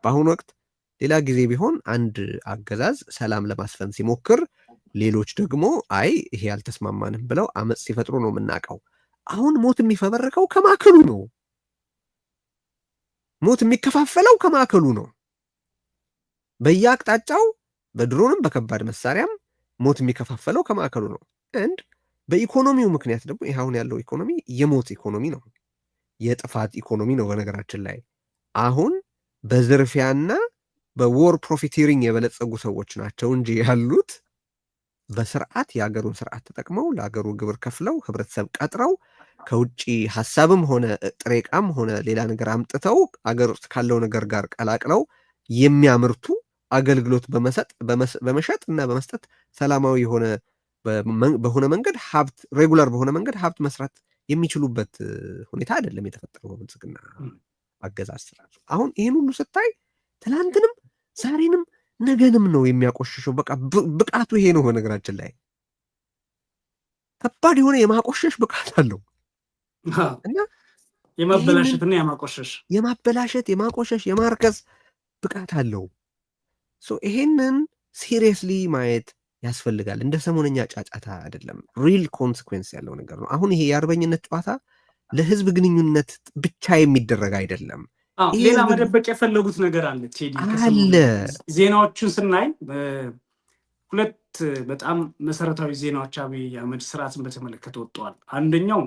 Speaker 1: በአሁኑ ወቅት ሌላ ጊዜ ቢሆን አንድ አገዛዝ ሰላም ለማስፈን ሲሞክር ሌሎች ደግሞ አይ ይሄ አልተስማማንም ብለው አመፅ ሲፈጥሩ ነው የምናውቀው። አሁን ሞት የሚፈበረከው ከማዕከሉ ነው። ሞት የሚከፋፈለው ከማዕከሉ ነው። በየአቅጣጫው በድሮንም በከባድ መሳሪያም ሞት የሚከፋፈለው ከማዕከሉ ነው። አንድ በኢኮኖሚው ምክንያት ደግሞ ይህ አሁን ያለው ኢኮኖሚ የሞት ኢኮኖሚ ነው፣ የጥፋት ኢኮኖሚ ነው። በነገራችን ላይ አሁን በዝርፊያና በዎር ፕሮፊቲሪንግ የበለጸጉ ሰዎች ናቸው እንጂ ያሉት በስርዓት የሀገሩን ስርዓት ተጠቅመው ለሀገሩ ግብር ከፍለው ህብረተሰብ ቀጥረው ከውጭ ሀሳብም ሆነ ጥሬ ዕቃም ሆነ ሌላ ነገር አምጥተው አገር ውስጥ ካለው ነገር ጋር ቀላቅለው የሚያመርቱ አገልግሎት በመሸጥ እና በመስጠት ሰላማዊ የሆነ በሆነ መንገድ ሀብት ሬጉላር በሆነ መንገድ ሀብት መስራት የሚችሉበት ሁኔታ አይደለም የተፈጠረው በብልጽግና አገዛዝ ስርዓት። አሁን ይህን ሁሉ ስታይ ትላንትንም ዛሬንም ነገንም ነው የሚያቆሽሸው። በቃ ብቃቱ ይሄ ነው። በነገራችን ላይ ከባድ የሆነ የማቆሸሽ ብቃት አለው እና
Speaker 2: የማበላሸትና
Speaker 1: የማበላሸት የማቆሸሽ የማርከስ ብቃት አለው። ይሄንን ሲሪየስሊ ማየት ያስፈልጋል። እንደ ሰሞነኛ ጫጫታ አይደለም፣ ሪል ኮንሲኩዌንስ ያለው ነገር ነው። አሁን ይሄ የአርበኝነት ጨዋታ ለህዝብ ግንኙነት ብቻ የሚደረግ አይደለም።
Speaker 2: ሌላ መደበቅ የፈለጉት ነገር አለ ቴዲ
Speaker 1: አለ።
Speaker 2: ዜናዎቹን ስናይ ሁለት በጣም መሰረታዊ ዜናዎች አብይ አህመድ ስርዓትን በተመለከተ ወጥተዋል። አንደኛው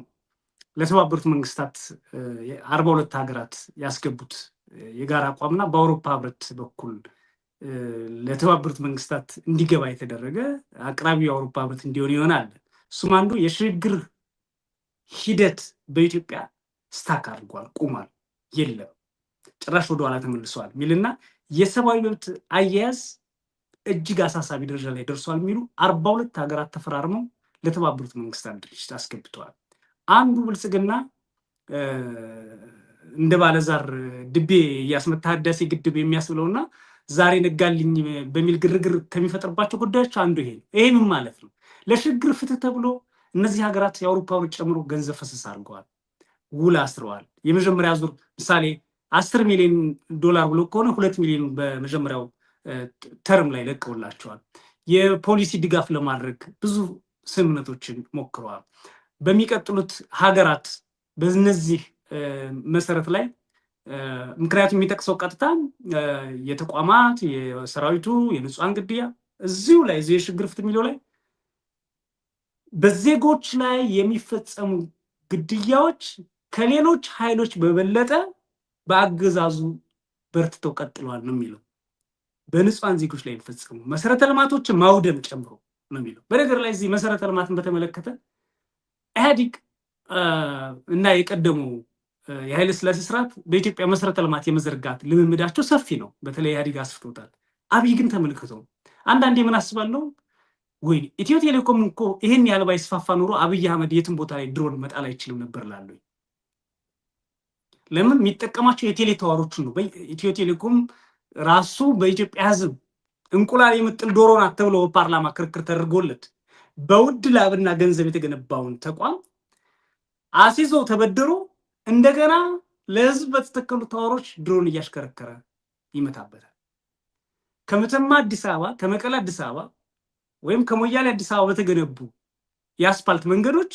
Speaker 2: ለተባበሩት መንግስታት 42 ሀገራት ያስገቡት የጋራ አቋምና በአውሮፓ ህብረት በኩል ለተባበሩት መንግስታት እንዲገባ የተደረገ አቅራቢው የአውሮፓ ህብረት እንዲሆን ይሆናል። እሱም አንዱ የሽግግር ሂደት በኢትዮጵያ ስታክ አድርጓል፣ ቁሟል፣ የለም ጭራሽ ወደኋላ ተመልሰዋል ሚልና የሰብአዊ መብት አያያዝ እጅግ አሳሳቢ ደረጃ ላይ ደርሷል የሚሉ 42 ሀገራት ተፈራርመው ለተባበሩት መንግስታት ድርጅት አስገብተዋል። አንዱ ብልጽግና እንደ ባለዛር ድቤ ያስመታ ህዳሴ ግድብ የሚያስብለውና ዛሬ ነጋልኝ በሚል ግርግር ከሚፈጥርባቸው ጉዳዮች አንዱ ይሄ ነው። ይሄ ምን ማለት ነው? ለሽግግር ፍትህ ተብሎ እነዚህ ሀገራት የአውሮፓውን ጨምሮ ገንዘብ ፈሰስ አድርገዋል፣ ውል አስረዋል። የመጀመሪያ ዙር ምሳሌ 10 ሚሊዮን ዶላር ብሎ ከሆነ 2 ሚሊዮን በመጀመሪያው ተርም ላይ ለቀውላቸዋል። የፖሊሲ ድጋፍ ለማድረግ ብዙ ስምምነቶችን ሞክረዋል። በሚቀጥሉት ሀገራት በእነዚህ መሰረት ላይ ምክንያቱም የሚጠቅሰው ቀጥታ የተቋማት የሰራዊቱ የንጹሃን ግድያ እዚሁ ላይ እዚሁ የሽግግር ፍትህ የሚለው ላይ በዜጎች ላይ የሚፈጸሙ ግድያዎች ከሌሎች ኃይሎች በበለጠ በአገዛዙ በርትተው ቀጥለዋል ነው የሚለው። በንጹሃን ዜጎች ላይ የሚፈጸሙ መሰረተ ልማቶችን ማውደም ጨምሮ ነው የሚለው። በነገር ላይ እዚህ መሰረተ ልማትን በተመለከተ ኢህአዲግ እና የቀደሙ የኃይለ ሥላሴ ስርዓት በኢትዮጵያ መሰረተ ልማት የመዘርጋት ልምምዳቸው ሰፊ ነው። በተለይ ኢህአዲግ አስፍቶታል። አብይ ግን ተመልክተው አንዳንዴ ምን አስባለሁ፣ ወይ ኢትዮ ቴሌኮም እኮ ይሄን ያህል ባይስፋፋ ኖሮ አብይ አህመድ የትም ቦታ ላይ ድሮን መጣል አይችልም ነበር ላለው። ለምን የሚጠቀማቸው የቴሌ ተዋሮችን ነው። ኢትዮ ቴሌኮም ራሱ በኢትዮጵያ ህዝብ እንቁላል የምጥል ዶሮ ናት ተብሎ በፓርላማ ክርክር ተደርጎለት በውድ ላብና ገንዘብ የተገነባውን ተቋም አሲዞ ተበድሮ እንደገና ለህዝብ በተተከሉ ታወሮች ድሮን እያሽከረከረ ይመታበታል። ከመተማ አዲስ አበባ፣ ከመቀለ አዲስ አበባ ወይም ከሞያሌ አዲስ አበባ በተገነቡ የአስፓልት መንገዶች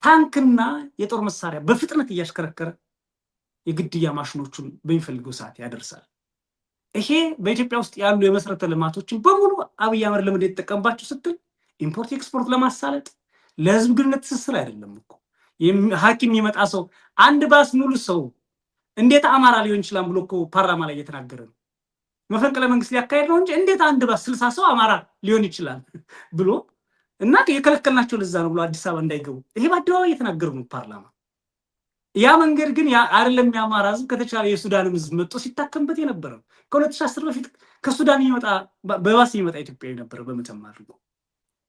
Speaker 2: ታንክና የጦር መሳሪያ በፍጥነት እያሽከረከረ የግድያ ማሽኖቹን በሚፈልገው ሰዓት ያደርሳል። ይሄ በኢትዮጵያ ውስጥ ያሉ የመሰረተ ልማቶችን በሙሉ አብይ አህመድ ለምን የተጠቀምባቸው ስትል ኢምፖርት ኤክስፖርት ለማሳለጥ ለህዝብ ግንኙነት ትስስር አይደለም እኮ። ሐኪም የሚመጣ ሰው አንድ ባስ ሙሉ ሰው እንዴት አማራ ሊሆን ይችላል ብሎ እኮ ፓርላማ ላይ እየተናገረ ነው። መፈንቅለ መንግስት ሊያካሄድ ነው እንጂ እንዴት አንድ ባስ 60 ሰው አማራ ሊሆን ይችላል ብሎ እና የከለከልናቸው ለዛ ነው ብሎ አዲስ አበባ እንዳይገቡ ይሄ በአደባባይ እየተናገሩ ነው ፓርላማ። ያ መንገድ ግን አይደለም የአማራ ህዝብ ከተቻለ የሱዳን ህዝብ መጥቶ ሲታከምበት የነበረ ነው። ከ2010 በፊት ከሱዳን የሚመጣ በባስ የሚመጣ ኢትዮጵያዊ ነበረ በመተማ አድርጎ።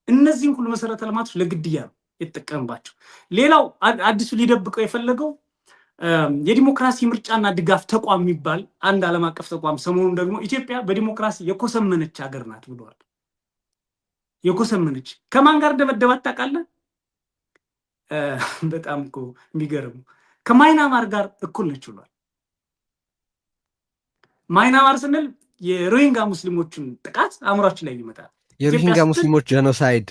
Speaker 2: እነዚህን ሁሉ መሰረተ ልማቶች ለግድያ ነው የተጠቀምባቸው። ሌላው አዲሱ ሊደብቀው የፈለገው የዲሞክራሲ ምርጫና ድጋፍ ተቋም የሚባል አንድ ዓለም አቀፍ ተቋም ሰሞኑን ደግሞ ኢትዮጵያ በዲሞክራሲ የኮሰመነች ሀገር ናት ብለዋል። የኮሰመነች ከማን ጋር ደበደባት ታውቃለህ? በጣም እኮ የሚገርም ከማይናማር ጋር እኩል ነች ብሏል። ማይናማር ስንል የሮሂንጋ ሙስሊሞችን ጥቃት አእምሯችን ላይ ይመጣል።
Speaker 1: የሮሂንጋ ሙስሊሞች ጄኖሳይድ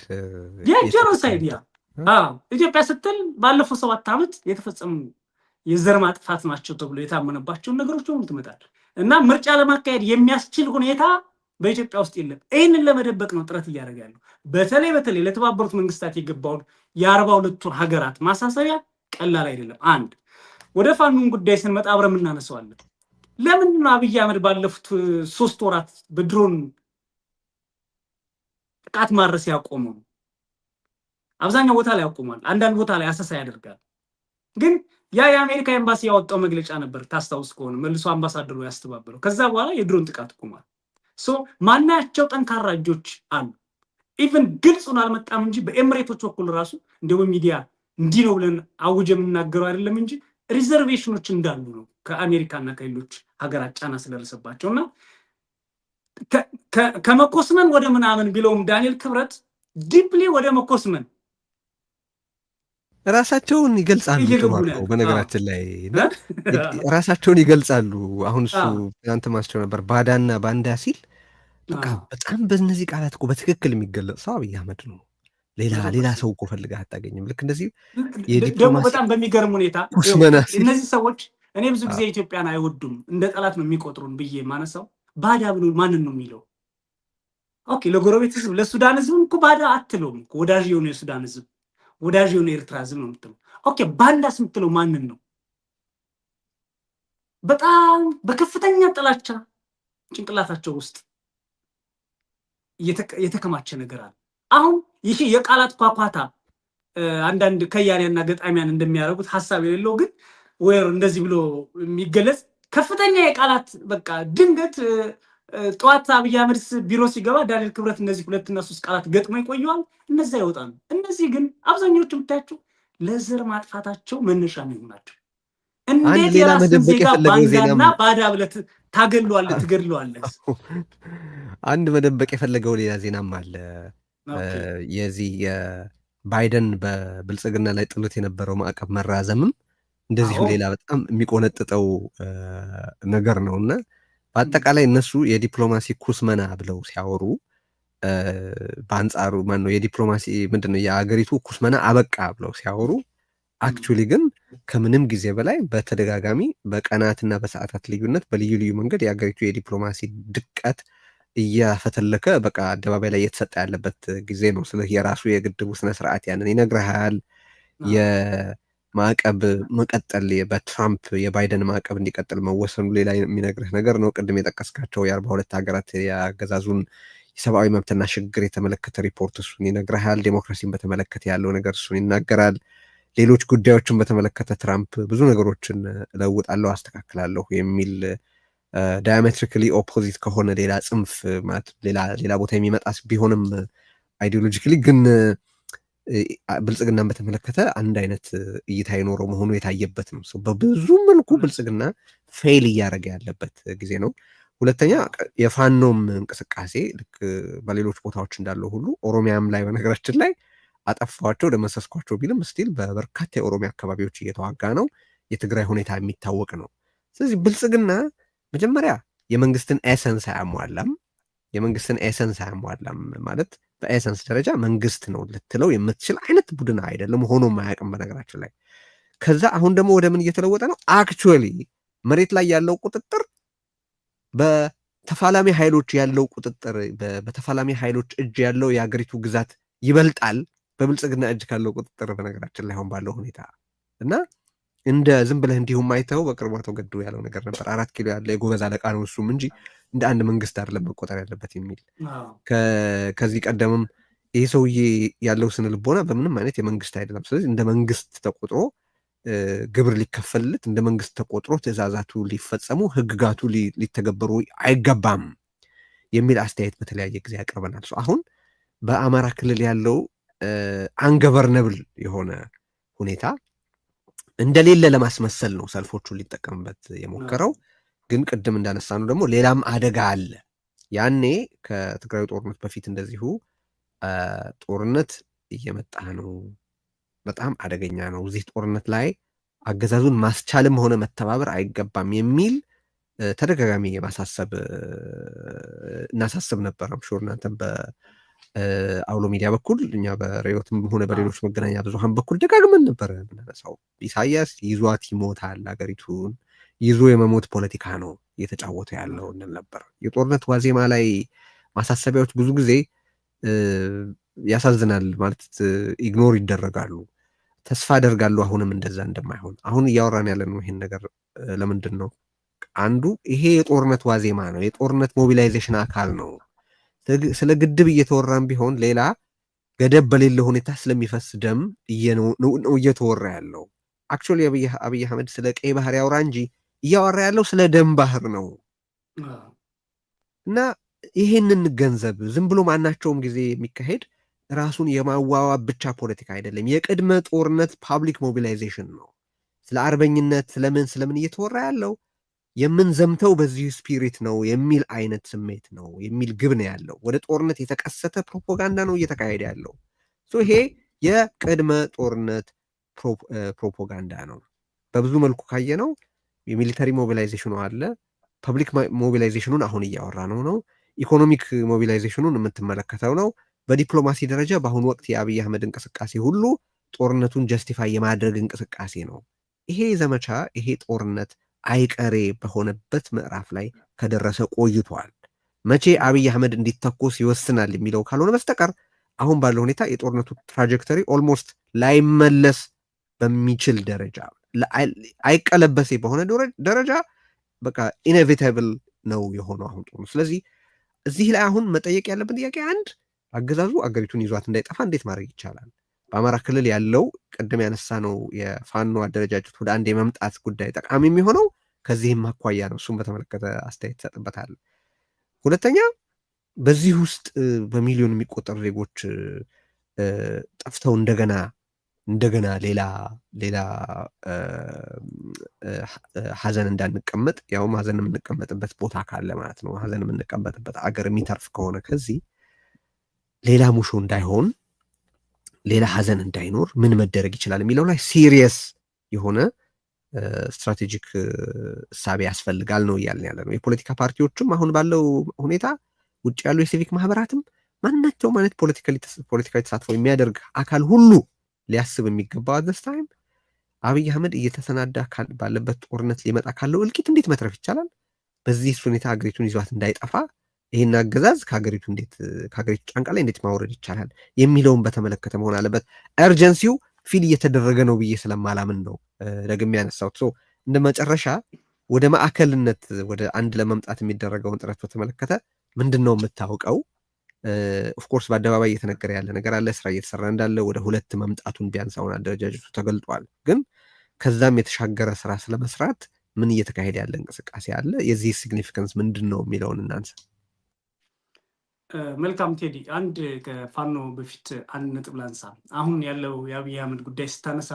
Speaker 2: ኢትዮጵያ ስትል ባለፈው 7 ዓመት የተፈጸሙ የዘር ማጥፋት ናቸው ተብሎ የታመነባቸውን ነገሮች ሁሉ ትመጣል እና ምርጫ ለማካሄድ የሚያስችል ሁኔታ በኢትዮጵያ ውስጥ የለም። ይህንን ለመደበቅ ነው ጥረት እያደረገ ያለው። በተለይ ለተባበሩት መንግስታት የገባውን የ42ቱን ሀገራት ማሳሰቢያ ቀላል አይደለም። አንድ ወደ ፋኖን ጉዳይ ስንመጣ አብረን እናነሳዋለን። ለምንድን ነው አብይ አህመድ ባለፉት 3 ወራት በድሮን ጥቃት ማድረስ ያቆመው? አብዛኛው ቦታ ላይ ያቆማል፣ አንዳንድ ቦታ ላይ አሰሳ ያደርጋል። ግን የአሜሪካ ኤምባሲ ያወጣው መግለጫ ነበር ታስታውስ ከሆነ መልሶ አምባሳደሩ ያስተባበረው። ከዛ በኋላ የድሮን ጥቃት ቆሟል። ማናቸው ጠንካራ እጆች አሉ። ኢቭን ግልጹን አልመጣም እንጂ በኤምሬቶች በኩል ራሱ እንደው ሚዲያ እንዲህ ነው ብለን አውጀ የምናገረው አይደለም እንጂ ሪዘርቬሽኖች እንዳሉ ነው ከአሜሪካና ከሌሎች ሀገራት ጫና ስለደረሰባቸውና ከመኮስመን ወደ ምናምን ቢለውም ዳንኤል ክብረት ዲፕሊ ወደ መኮስመን
Speaker 1: ራሳቸውን ይገልጻሉ። በነገራችን ላይ ራሳቸውን ይገልጻሉ። አሁን እሱ ትናንት ማስቸው ነበር ባዳና ባንዳ ሲል በቃ በጣም በእነዚህ ቃላት እኮ በትክክል የሚገለጽ ሰው አብይ አህመድ ነው። ሌላ ሰው እኮ ፈልገህ አታገኝም። ልክ እንደዚህ
Speaker 2: ደግሞ በጣም በሚገርም ሁኔታ እነዚህ ሰዎች እኔ ብዙ ጊዜ ኢትዮጵያን አይወዱም እንደ ጠላት ነው የሚቆጥሩን ብዬ ማነሳው ባዳ ብሎ ማንን ነው የሚለው? ኦኬ ለጎረቤት ህዝብ ለሱዳን ህዝብ እኮ ባዳ አትለውም እኮ ወዳጅ የሆነ የሱዳን ህዝብ ወዳጅ የሆነ ኤርትራ ህዝብ ነው የምትለው። ኦኬ ባንዳስ የምትለው ማንን ነው? በጣም በከፍተኛ ጥላቻ ጭንቅላታቸው ውስጥ የተከማቸ ነገር አለ። አሁን ይሄ የቃላት ኳኳታ አንዳንድ ከያኔና ገጣሚያን እንደሚያደርጉት ሐሳብ የሌለው ግን ወይ እንደዚህ ብሎ የሚገለጽ ከፍተኛ የቃላት በቃ ድንገት ጠዋት አብይ አህመድ ቢሮ ሲገባ ዳንኤል ክብረት እነዚህ 2 እና 3 ቃላት ገጥሞ ይቆየዋል። እነዛ ይወጣሉ። እነዚህ ግን አብዛኞቹ የምታያቸው ለዘር ማጥፋታቸው መነሻ የሚሆናቸው እንዴት የራስን ዜጋ ባንዳና ባዳ ብለህ ታገለዋለህ ትገድለዋለህ?
Speaker 1: አንድ መደበቅ የፈለገው ሌላ ዜናም አለ። የዚህ የባይደን በብልጽግና ላይ ጥሎት የነበረው ማዕቀብ መራዘምም እንደዚሁ ሌላ በጣም የሚቆነጥጠው ነገር ነው እና በአጠቃላይ እነሱ የዲፕሎማሲ ኩስመና ብለው ሲያወሩ በአንጻሩ ማነው የዲፕሎማሲ ምንድነው የአገሪቱ ኩስመና አበቃ ብለው ሲያወሩ አክቹሊ ግን ከምንም ጊዜ በላይ በተደጋጋሚ በቀናትና በሰዓታት ልዩነት በልዩ ልዩ መንገድ የአገሪቱ የዲፕሎማሲ ድቀት እያፈተለከ በቃ አደባባይ ላይ እየተሰጠ ያለበት ጊዜ ነው። ስለዚህ የራሱ የግድቡ ስነስርዓት ያንን ይነግርሃል። የማዕቀብ መቀጠል በትራምፕ የባይደን ማዕቀብ እንዲቀጥል መወሰኑ ሌላ የሚነግርህ ነገር ነው። ቅድም የጠቀስካቸው የ42 ሀገራት ያገዛዙን የሰብአዊ መብትና ሽግግር የተመለከተ ሪፖርት እሱን ይነግርሃል። ዴሞክራሲን በተመለከተ ያለው ነገር እሱን ይናገራል። ሌሎች ጉዳዮችን በተመለከተ ትራምፕ ብዙ ነገሮችን እለውጣለሁ፣ አስተካክላለሁ የሚል ዳያሜትሪክሊ ኦፖዚት ከሆነ ሌላ ጽንፍ ማለት ሌላ ቦታ የሚመጣ ቢሆንም አይዲዮሎጂካሊ ግን ብልጽግናን በተመለከተ አንድ አይነት እይታ የኖረው መሆኑ የታየበት ነው። በብዙ መልኩ ብልጽግና ፌል እያደረገ ያለበት ጊዜ ነው። ሁለተኛ የፋኖም እንቅስቃሴ ልክ በሌሎች ቦታዎች እንዳለው ሁሉ ኦሮሚያም ላይ በነገራችን ላይ አጠፋቸው ደመሰስኳቸው ቢልም ስቲል በበርካታ የኦሮሚያ አካባቢዎች እየተዋጋ ነው። የትግራይ ሁኔታ የሚታወቅ ነው። ስለዚህ ብልጽግና መጀመሪያ የመንግስትን ኤሰንስ አያሟላም። የመንግስትን ኤሰንስ አያሟላም ማለት በኤሰንስ ደረጃ መንግስት ነው ልትለው የምትችል አይነት ቡድን አይደለም፣ ሆኖም አያውቅም በነገራችን ላይ። ከዛ አሁን ደግሞ ወደ ምን እየተለወጠ ነው? አክቹዋሊ መሬት ላይ ያለው ቁጥጥር በተፋላሚ ኃይሎች ያለው ቁጥጥር በተፋላሚ ኃይሎች እጅ ያለው የሀገሪቱ ግዛት ይበልጣል በብልጽግና እጅ ካለው ቁጥጥር በነገራችን ላይ አሁን ባለው ሁኔታ እና እንደ ዝም ብለህ እንዲሁም አይተው በቅርቡ አቶ ገዱ ያለው ነገር ነበር። 4 ኪሎ ያለ የጎበዝ አለቃ ነው እሱም እንጂ እንደ አንድ መንግስት አይደለም መቆጠር ያለበት የሚል ከዚህ ቀደምም ይህ ሰውዬ ያለው ስነ ልቦና በምንም አይነት የመንግስት አይደለም። ስለዚህ እንደ መንግስት ተቆጥሮ ግብር ሊከፈልለት፣ እንደ መንግስት ተቆጥሮ ትዕዛዛቱ ሊፈጸሙ፣ ህግጋቱ ሊተገበሩ አይገባም የሚል አስተያየት በተለያየ ጊዜ ያቀርበናል። አሁን በአማራ ክልል ያለው አንገቨርነብል የሆነ ሁኔታ እንደሌለ ለማስመሰል ነው ሰልፎቹን ሊጠቀምበት የሞከረው። ግን ቅድም እንዳነሳ ነው ደግሞ ሌላም አደጋ አለ። ያኔ ከትግራዩ ጦርነት በፊት እንደዚሁ ጦርነት እየመጣ ነው፣ በጣም አደገኛ ነው፣ እዚህ ጦርነት ላይ አገዛዙን ማስቻልም ሆነ መተባበር አይገባም የሚል ተደጋጋሚ የማሳሰብ እናሳስብ ነበር። ሹር እናንተም አውሎ ሚዲያ በኩል እኛ በሬዮትም ሆነ በሌሎች መገናኛ ብዙሃን በኩል ደጋግመን ነበረ የምናነሳው። ኢሳያስ ይዟት ይሞታል፣ ሀገሪቱን ይዞ የመሞት ፖለቲካ ነው እየተጫወተ ያለው እንል ነበር። የጦርነት ዋዜማ ላይ ማሳሰቢያዎች ብዙ ጊዜ ያሳዝናል ማለት ኢግኖር ይደረጋሉ። ተስፋ አደርጋለሁ አሁንም እንደዛ እንደማይሆን። አሁን እያወራን ያለ ነው ይሄን ነገር ለምንድን ነው? አንዱ ይሄ የጦርነት ዋዜማ ነው፣ የጦርነት ሞቢላይዜሽን አካል ነው። ስለ ግድብ እየተወራም ቢሆን ሌላ ገደብ በሌለ ሁኔታ ስለሚፈስ ደም ነው እየተወራ ያለው። አክቹዋሊ አብይ አህመድ ስለ ቀይ ባህር ያወራ እንጂ እያወራ ያለው ስለ ደም ባህር ነው። እና ይሄንን ገንዘብ ዝም ብሎ ማናቸውም ጊዜ የሚካሄድ ራሱን የማዋዋብ ብቻ ፖለቲካ አይደለም፣ የቅድመ ጦርነት ፓብሊክ ሞቢላይዜሽን ነው። ስለ አርበኝነት ስለምን እየተወራ ያለው የምንዘምተው በዚህ ስፒሪት ነው የሚል አይነት ስሜት ነው የሚል ግብ ነው ያለው። ወደ ጦርነት የተቀሰተ ፕሮፓጋንዳ ነው እየተካሄደ ያለው። ይሄ የቅድመ ጦርነት ፕሮፓጋንዳ ነው። በብዙ መልኩ ካየነው የሚሊተሪ ሞቢላይዜሽኑ አለ፣ ፐብሊክ ሞቢላይዜሽኑን አሁን እያወራ ነው። ኢኮኖሚክ ሞቢላይዜሽኑን የምትመለከተው ነው። በዲፕሎማሲ ደረጃ በአሁኑ ወቅት የአብይ አህመድ እንቅስቃሴ ሁሉ ጦርነቱን ጀስቲፋይ የማድረግ እንቅስቃሴ ነው። ይሄ ዘመቻ ይሄ ጦርነት አይቀሬ በሆነበት ምዕራፍ ላይ ከደረሰ ቆይቷል። መቼ አብይ አህመድ እንዲተኮስ ይወስናል የሚለው ካልሆነ በስተቀር አሁን ባለው ሁኔታ የጦርነቱ ትራጀክተሪ ኦልሞስት ላይመለስ በሚችል ደረጃ አይቀለበሴ በሆነ ደረጃ በቃ ኢኔቪታብል ነው የሆነው አሁን ጦርነቱ። ስለዚህ እዚህ ላይ አሁን መጠየቅ ያለብን ጥያቄ አንድ፣ አገዛዙ አገሪቱን ይዟት እንዳይጠፋ እንዴት ማድረግ ይቻላል? በአማራ ክልል ያለው ቅድም ያነሳ ነው የፋኖ አደረጃጀት ወደ አንድ የመምጣት ጉዳይ ጠቃሚ የሚሆነው ከዚህም አኳያ ነው። እሱም በተመለከተ አስተያየት ይሰጥበታል። ሁለተኛ በዚህ ውስጥ በሚሊዮን የሚቆጠሩ ዜጎች ጠፍተው እንደገና ሌላ ሀዘን እንዳንቀመጥ ያውም ሀዘን የምንቀመጥበት ቦታ ካለ ማለት ነው። ሀዘን የምንቀመጥበት አገር የሚተርፍ ከሆነ ከዚህ ሌላ ሙሾ እንዳይሆን ሌላ ሀዘን እንዳይኖር ምን መደረግ ይችላል የሚለው ላይ ሲሪየስ የሆነ ስትራቴጂክ እሳቤ ያስፈልጋል ነው እያልን ያለ ነው። የፖለቲካ ፓርቲዎችም አሁን ባለው ሁኔታ ውጭ ያሉ የሲቪክ ማህበራትም ማናቸውም አይነት ፖለቲካዊ ተሳትፎ የሚያደርግ አካል ሁሉ ሊያስብ የሚገባው አዘስ ታይም አብይ አህመድ እየተሰናዳ ባለበት ጦርነት ሊመጣ ካለው እልቂት እንዴት መትረፍ ይቻላል፣ በዚህ ሁኔታ ሀገሪቱን ይዟት እንዳይጠፋ ይህን አገዛዝ ከሀገሪቱ ጫንቃ ላይ እንዴት ማውረድ ይቻላል የሚለውን በተመለከተ መሆን አለበት። እርጀንሲው ፊል እየተደረገ ነው ብዬ ስለማላምን ነው ደግሜ ያነሳሁት። እንደ መጨረሻ ወደ ማዕከልነት ወደ አንድ ለመምጣት የሚደረገውን ጥረት በተመለከተ ምንድን ነው የምታውቀው? ኦፍኮርስ በአደባባይ እየተነገረ ያለ ነገር አለ፣ ስራ እየተሰራ እንዳለ ወደ 2 መምጣቱን ቢያንስ አሁን አደረጃጀቱ ተገልጧል። ግን ከዛም የተሻገረ ስራ ስለመስራት ምን እየተካሄደ ያለ እንቅስቃሴ አለ? የዚህ ሲግኒፊካንስ ምንድን ነው የሚለውን እናንሳ።
Speaker 2: መልካም ቴዲ፣ አንድ ከፋኖ በፊት አንድ ነጥብ ላንሳ። አሁን ያለው የአብይ አህመድ ጉዳይ ስታነሳ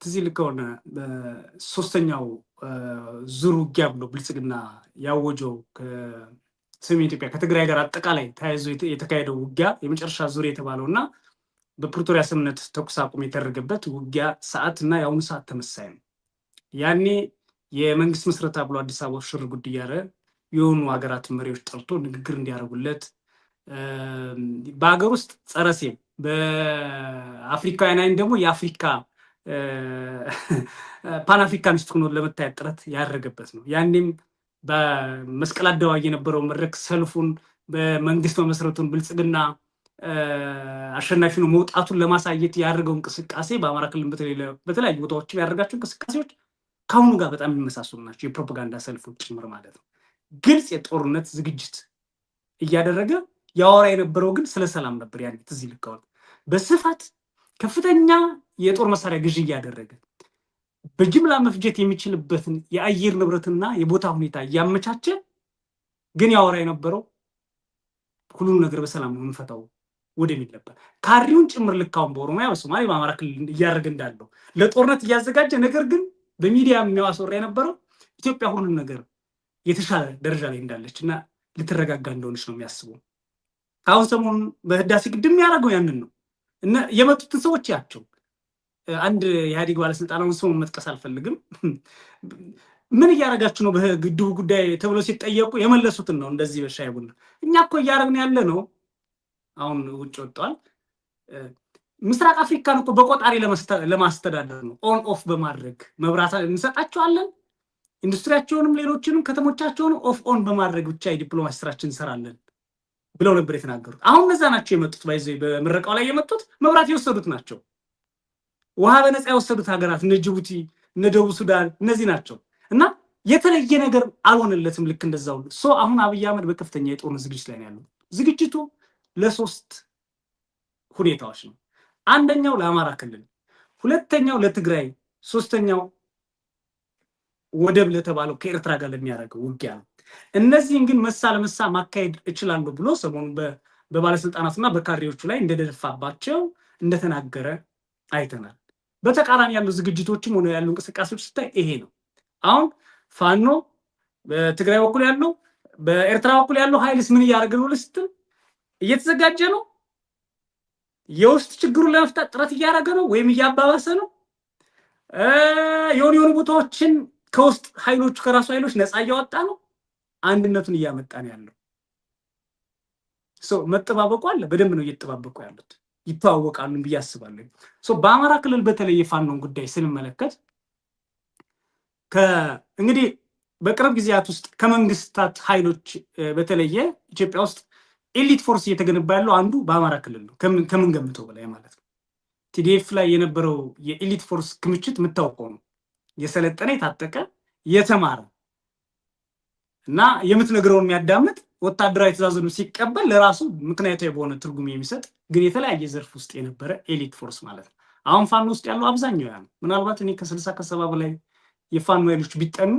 Speaker 2: ትዝ ይልህ ከሆነ በሶስተኛው ዙር ውጊያ ብሎ ብልጽግና ያወጀው ሰሜን ኢትዮጵያ ከትግራይ ጋር አጠቃላይ ተያይዞ የተካሄደው ውጊያ የመጨረሻ ዙር የተባለው እና በፕሪቶሪያ ስምምነት ተኩስ አቁም የተደረገበት ውጊያ ሰዓት እና የአሁኑ ሰዓት ተመሳይ ነው። ያኔ የመንግስት ምስረታ ብሎ አዲስ አበባ ሽር ጉድ እያለ የሆኑ ሀገራት መሪዎች ጠርቶ ንግግር እንዲያደርጉለት በሀገር ውስጥ ጸረ ሴም በአፍሪካውያን አይን ደግሞ የአፍሪካ ፓን አፍሪካኒስት ሆኖ ለመታየት ጥረት ያደረገበት ነው። ያኔም በመስቀል አደባባይ የነበረው መድረክ ሰልፉን በመንግስት መመስረቱን ብልጽግና አሸናፊ ነው መውጣቱን ለማሳየት ያደረገው እንቅስቃሴ በአማራ ክልል በተለያዩ ቦታዎች ያደረጋቸው እንቅስቃሴዎች ከአሁኑ ጋር በጣም የሚመሳሰሉ ናቸው። የፕሮፓጋንዳ ሰልፎች ጭምር ማለት ነው። ግልጽ የጦርነት ዝግጅት እያደረገ ያወራ የነበረው ግን ስለ ሰላም ነበር። ያን ትዝ ይልህ ከሆነ በስፋት ከፍተኛ የጦር መሳሪያ ግዢ እያደረገ በጅምላ መፍጀት የሚችልበትን የአየር ንብረትና የቦታ ሁኔታ እያመቻቸ ግን ያወራ የነበረው ሁሉም ነገር በሰላም ነው የምንፈታው ወደሚል ነበር። ካሪውን ጭምር ልካውን በኦሮሚያ፣ በሶማሌ፣ በአማራ ክልል እያደረገ እንዳለው ለጦርነት እያዘጋጀ ነገር ግን በሚዲያ የሚያወራ የነበረው ኢትዮጵያ ሁሉም ነገር የተሻለ ደረጃ ላይ እንዳለች እና ልትረጋጋ እንደሆነች ነው የሚያስበው። አሁን ሰሞኑን በህዳሴ ግድብ የሚያደርገው ያንን ነው እና የመጡትን ሰዎች ያቸው አንድ የኢህአዴግ ባለስልጣናውን ስሙን መጥቀስ አልፈልግም፣ ምን እያደረጋችሁ ነው በግድቡ ጉዳይ ተብሎ ሲጠየቁ የመለሱትን ነው እንደዚህ በሻይ ቡና እኛ እኮ እያደረግን ያለ ነው። አሁን ውጭ ወጥቷል። ምስራቅ አፍሪካን እኮ በቆጣሪ ለማስተዳደር ነው። ኦን ኦፍ በማድረግ መብራት እንሰጣቸዋለን፣ ኢንዱስትሪያቸውንም ሌሎችንም ከተሞቻቸውንም ኦፍ ኦን በማድረግ ብቻ የዲፕሎማሲ ስራችን እንሰራለን ብለው ነበር የተናገሩት። አሁን እነዛ ናቸው የመጡት። ባይዘይ በምረቃው ላይ የመጡት መብራት የወሰዱት ናቸው። ውሃ በነፃ የወሰዱት ሀገራት እነ ጅቡቲ፣ እነ ደቡብ ሱዳን እነዚህ ናቸው። እና የተለየ ነገር አልሆነለትም። ልክ እንደዛው አሁን አብይ አህመድ በከፍተኛ የጦርነት ዝግጅት ላይ ነው ያለው። ዝግጅቱ ለሶስት ሁኔታዎች ነው። አንደኛው ለአማራ ክልል፣ ሁለተኛው ለትግራይ፣ ሶስተኛው ወደብ ለተባለው ከኤርትራ ጋር ለሚያደርገው ውጊያ ነው። እነዚህን ግን መሳ ለመሳ ማካሄድ እችላለሁ ብሎ ሰሞኑን በባለስልጣናትና በካድሬዎቹ ላይ እንደደፋባቸው እንደተናገረ አይተናል። በተቃራኒ ያሉ ዝግጅቶችም ሆነ ያሉ እንቅስቃሴዎች ስታይ ይሄ ነው። አሁን ፋኖ በትግራይ በኩል ያለው በኤርትራ በኩል ያለው ኃይልስ ምን እያደረገ ነው ስትል እየተዘጋጀ ነው። የውስጥ ችግሩን ለመፍታት ጥረት እያደረገ ነው ወይም እያባባሰ ነው። የሆኑ ቦታዎችን ከውስጥ ኃይሎቹ ከራሱ ኃይሎች ነፃ እያወጣ ነው። አንድነቱን እያመጣ ነው ያለው። መጠባበቁ አለ። በደንብ ነው እየተጠባበቁ ያሉት። ይተዋወቃሉ ብዬ አስባለሁ። በአማራ ክልል በተለይ የፋኖን ጉዳይ ስንመለከት እንግዲህ በቅርብ ጊዜያት ውስጥ ከመንግስታት ኃይሎች በተለየ ኢትዮጵያ ውስጥ ኤሊት ፎርስ እየተገነባ ያለው አንዱ በአማራ ክልል ነው። ከምን ገምተው በላይ ማለት ነው። ቲዲኤፍ ላይ የነበረው የኤሊት ፎርስ ክምችት የምታውቀው ነው። የሰለጠነ የታጠቀ የተማረ እና የምትነግረውን የሚያዳምጥ ወታደራዊ ትእዛዝን ሲቀበል ለራሱ ምክንያታዊ በሆነ ትርጉም የሚሰጥ ግን የተለያየ ዘርፍ ውስጥ የነበረ ኤሊት ፎርስ ማለት ነው። አሁን ፋኖ ውስጥ ያለው አብዛኛው ያ ነው። ምናልባት እኔ ከ60 ከ70 በላይ የፋኖ ኃይሎች ቢጠኑ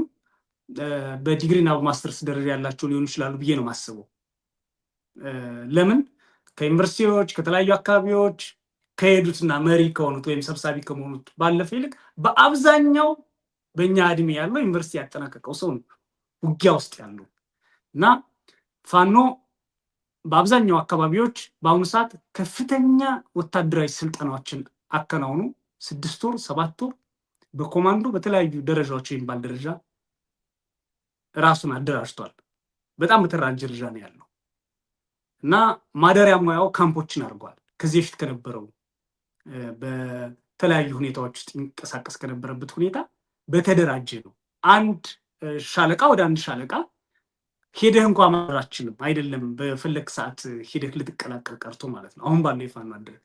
Speaker 2: በዲግሪና በማስተርስ ደረጃ ያላቸው ሊሆኑ ይችላሉ ብዬ ነው የማስበው። ለምን ከዩኒቨርሲቲዎች ከተለያዩ አካባቢዎች ከሄዱትና መሪ ከሆኑት ወይም ሰብሳቢ ከሆኑት ባለፈ ይልቅ በአብዛኛው በእኛ እድሜ ያለው ዩኒቨርሲቲ ያጠናቀቀው ሰው ነው ውጊያ ውስጥ ያለው እና ፋኖ በአብዛኛው አካባቢዎች በአሁኑ ሰዓት ከፍተኛ ወታደራዊ ስልጠናዎችን አከናውኑ 6 ወር 7 ወር በኮማንዶ በተለያዩ ደረጃዎች የሚባል ደረጃ ራሱን አደራጅቷል። በጣም በተደራጀ ደረጃ ነው ያለው እና ማደሪያ ሙያው ካምፖችን አድርጓል። ከዚህ በፊት ከነበረው በተለያዩ ሁኔታዎች ውስጥ የሚንቀሳቀስ ከነበረበት ሁኔታ በተደራጀ ነው። አንድ ሻለቃ ወደ አንድ ሻለቃ ሄደህ እንኳን ማድረግ አትችልም። አይደለም በፈለግ ሰዓት ሄደህ ልትቀላቀል ቀርቶ ማለት ነው። አሁን ባለው የፋኖ አደረ